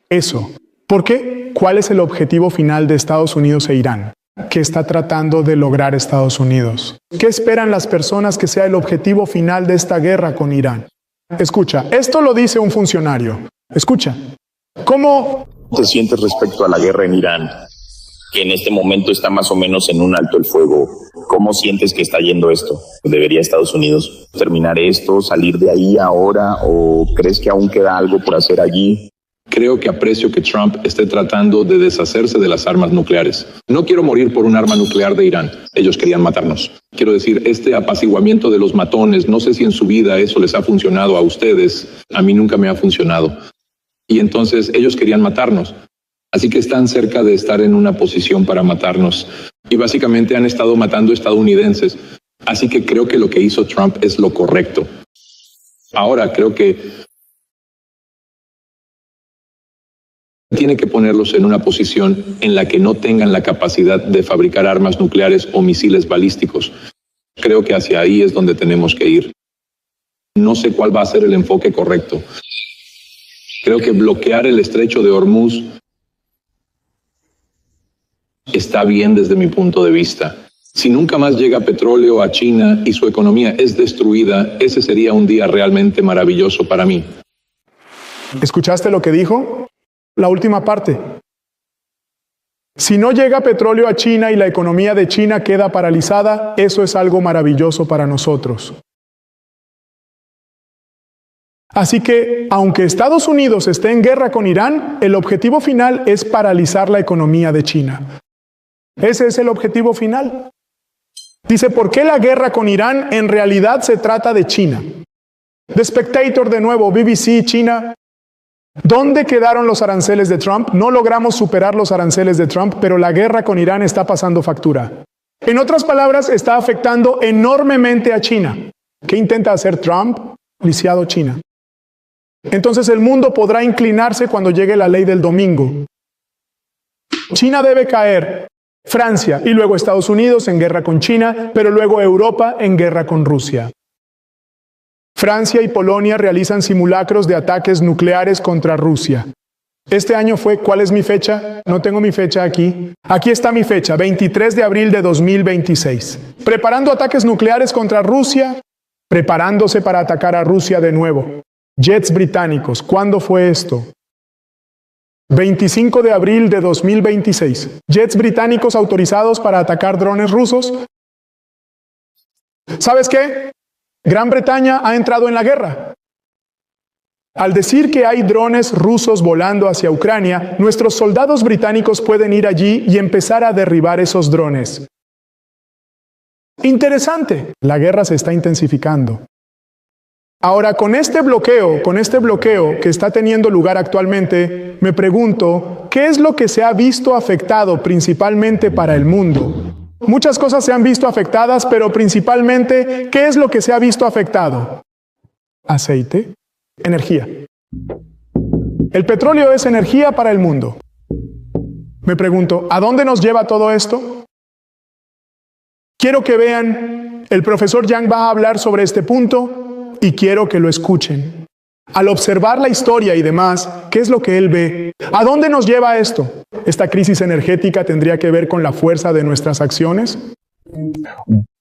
eso. ¿Por qué? ¿Cuál es el objetivo final de Estados Unidos e Irán? ¿Qué está tratando de lograr Estados Unidos? ¿Qué esperan las personas que sea el objetivo final de esta guerra con Irán? Escucha, esto lo dice un funcionario. Escucha. ¿Cómo te sientes respecto a la guerra en Irán? Que en este momento está más o menos en un alto el fuego. ¿Cómo sientes que está yendo esto? ¿Debería Estados Unidos terminar esto, salir de ahí ahora, o crees que aún queda algo por hacer allí? Creo que aprecio que Trump esté tratando de deshacerse de las armas nucleares. No quiero morir por un arma nuclear de Irán. Ellos querían matarnos. Quiero decir, este apaciguamiento de los matones, no sé si en su vida eso les ha funcionado a ustedes. A mí nunca me ha funcionado. Y entonces ellos querían matarnos. Así que están cerca de estar en una posición para matarnos. Y básicamente han estado matando estadounidenses. Así que creo que lo que hizo Trump es lo correcto. Ahora creo que Tiene que ponerlos en una posición en la que no tengan la capacidad de fabricar armas nucleares o misiles balísticos. Creo que hacia ahí es donde tenemos que ir. No sé cuál va a ser el enfoque correcto. Creo que bloquear el estrecho de Hormuz está bien desde mi punto de vista. Si nunca más llega petróleo a China y su economía es destruida, ese sería un día realmente maravilloso para mí. ¿Escuchaste lo que dijo? La última parte. Si no llega petróleo a China y la economía de China queda paralizada, eso es algo maravilloso para nosotros. Así que, aunque Estados Unidos esté en guerra con Irán, el objetivo final es paralizar la economía de China. Ese es el objetivo final. Dice, ¿por qué la guerra con Irán en realidad se trata de China? The Spectator de nuevo, BBC, China. ¿Dónde quedaron los aranceles de Trump? No logramos superar los aranceles de Trump, pero la guerra con Irán está pasando factura. En otras palabras, está afectando enormemente a China. ¿Qué intenta hacer Trump? Lisiado China. Entonces el mundo podrá inclinarse cuando llegue la ley del domingo. China debe caer, Francia y luego Estados Unidos en guerra con China, pero luego Europa en guerra con Rusia. Francia y Polonia realizan simulacros de ataques nucleares contra Rusia. Este año fue, ¿cuál es mi fecha? No tengo mi fecha aquí. Aquí está mi fecha, 23 de abril de 2026. Preparando ataques nucleares contra Rusia, preparándose para atacar a Rusia de nuevo. Jets británicos, ¿cuándo fue esto? 25 de abril de 2026. Jets británicos autorizados para atacar drones rusos. ¿Sabes qué? Gran Bretaña ha entrado en la guerra. Al decir que hay drones rusos volando hacia Ucrania, nuestros soldados británicos pueden ir allí y empezar a derribar esos drones. Interesante. La guerra se está intensificando. Ahora, con este bloqueo que está teniendo lugar actualmente, me pregunto, ¿qué es lo que se ha visto afectado principalmente para el mundo? Muchas cosas se han visto afectadas, pero principalmente, ¿qué es lo que se ha visto afectado? Aceite, energía. El petróleo es energía para el mundo. Me pregunto, ¿a dónde nos lleva todo esto? Quiero que vean, el profesor Yang va a hablar sobre este punto y quiero que lo escuchen. Al observar la historia y demás, ¿qué es lo que él ve? ¿A dónde nos lleva esto? ¿Esta crisis energética tendría que ver con la fuerza de nuestras acciones?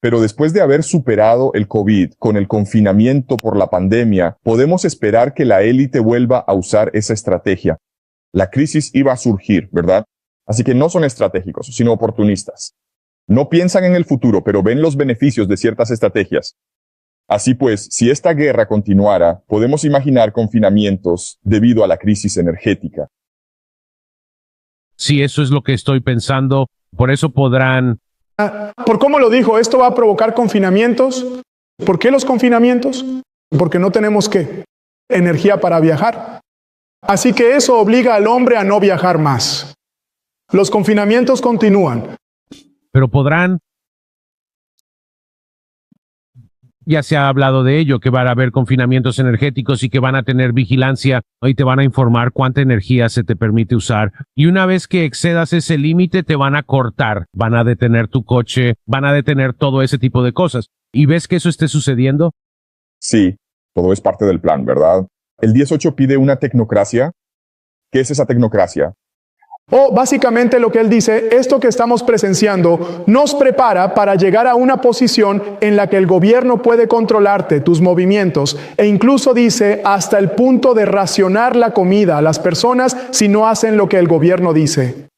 Pero después de haber superado el COVID con el confinamiento por la pandemia, podemos esperar que la élite vuelva a usar esa estrategia. La crisis iba a surgir, ¿verdad? Así que no son estratégicos, sino oportunistas. No piensan en el futuro, pero ven los beneficios de ciertas estrategias. Así pues, si esta guerra continuara, podemos imaginar confinamientos debido a la crisis energética. Sí, eso es lo que estoy pensando. Por eso podrán... Por cómo lo dijo, esto va a provocar confinamientos. ¿Por qué los confinamientos? Porque no tenemos ¿qué? Energía para viajar. Así que eso obliga al hombre a no viajar más. Los confinamientos continúan. Pero podrán... Ya se ha hablado de ello, que van a haber confinamientos energéticos y que van a tener vigilancia y te van a informar cuánta energía se te permite usar. Y una vez que excedas ese límite, te van a cortar, van a detener tu coche, van a detener todo ese tipo de cosas. ¿Y ves que eso esté sucediendo? Sí, todo es parte del plan, ¿verdad? El 18 pide una tecnocracia. ¿Qué es esa tecnocracia? Básicamente lo que él dice, esto que estamos presenciando nos prepara para llegar a una posición en la que el gobierno puede controlarte, tus movimientos, e incluso dice hasta el punto de racionar la comida a las personas si no hacen lo que el gobierno dice.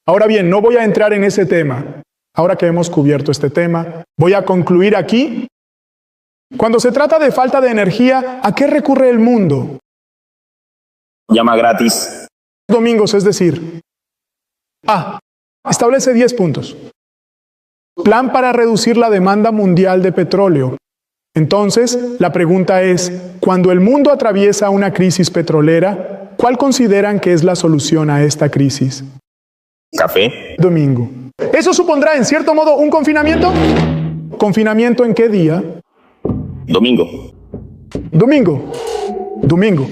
Ahora bien, no voy a entrar en ese tema. Ahora que hemos cubierto este tema, voy a concluir aquí. Cuando se trata de falta de energía, ¿a qué recurre el mundo? Llama gratis. Domingos, es decir... establece 10 puntos. Plan para reducir la demanda mundial de petróleo. Entonces, la pregunta es, cuando el mundo atraviesa una crisis petrolera, ¿cuál consideran que es la solución a esta crisis? Café. Domingo. ¿Eso supondrá, en cierto modo, un confinamiento? ¿Confinamiento en qué día? Domingo. Domingo. Domingo.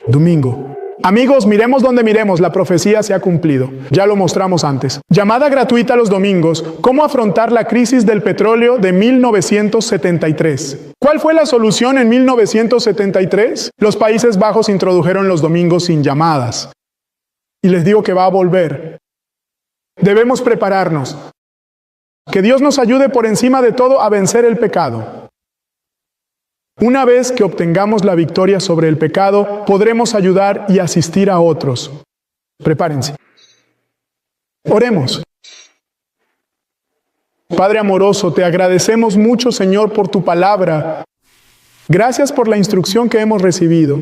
Domingo. Amigos, miremos donde miremos, la profecía se ha cumplido. Ya lo mostramos antes. Llamada gratuita los domingos, ¿cómo afrontar la crisis del petróleo de 1973? ¿Cuál fue la solución en 1973? Los Países Bajos introdujeron los domingos sin llamadas. Y les digo que va a volver. Debemos prepararnos. Que Dios nos ayude por encima de todo a vencer el pecado. Una vez que obtengamos la victoria sobre el pecado, podremos ayudar y asistir a otros. Prepárense. Oremos. Padre amoroso, te agradecemos mucho, Señor, por tu palabra. Gracias por la instrucción que hemos recibido.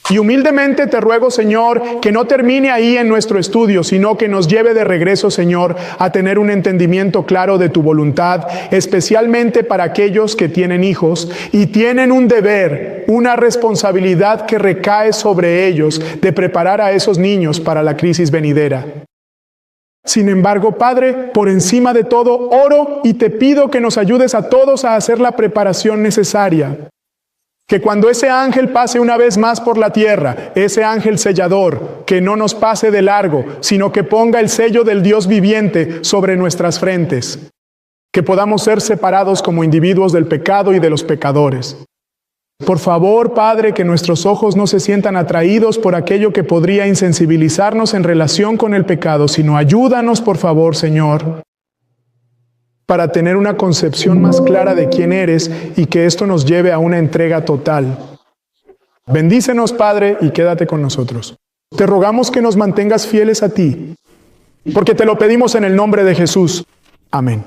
Y humildemente te ruego, Señor, que no termine ahí en nuestro estudio, sino que nos lleve de regreso, Señor, a tener un entendimiento claro de tu voluntad, especialmente para aquellos que tienen hijos y tienen un deber, una responsabilidad que recae sobre ellos de preparar a esos niños para la crisis venidera. Sin embargo, Padre, por encima de todo, oro y te pido que nos ayudes a todos a hacer la preparación necesaria. Que cuando ese ángel pase una vez más por la tierra, ese ángel sellador, que no nos pase de largo, sino que ponga el sello del Dios viviente sobre nuestras frentes. Que podamos ser separados como individuos del pecado y de los pecadores. Por favor, Padre, que nuestros ojos no se sientan atraídos por aquello que podría insensibilizarnos en relación con el pecado, sino ayúdanos, por favor, Señor, para tener una concepción más clara de quién eres y que esto nos lleve a una entrega total. Bendícenos, Padre, y quédate con nosotros. Te rogamos que nos mantengas fieles a ti, porque te lo pedimos en el nombre de Jesús. Amén.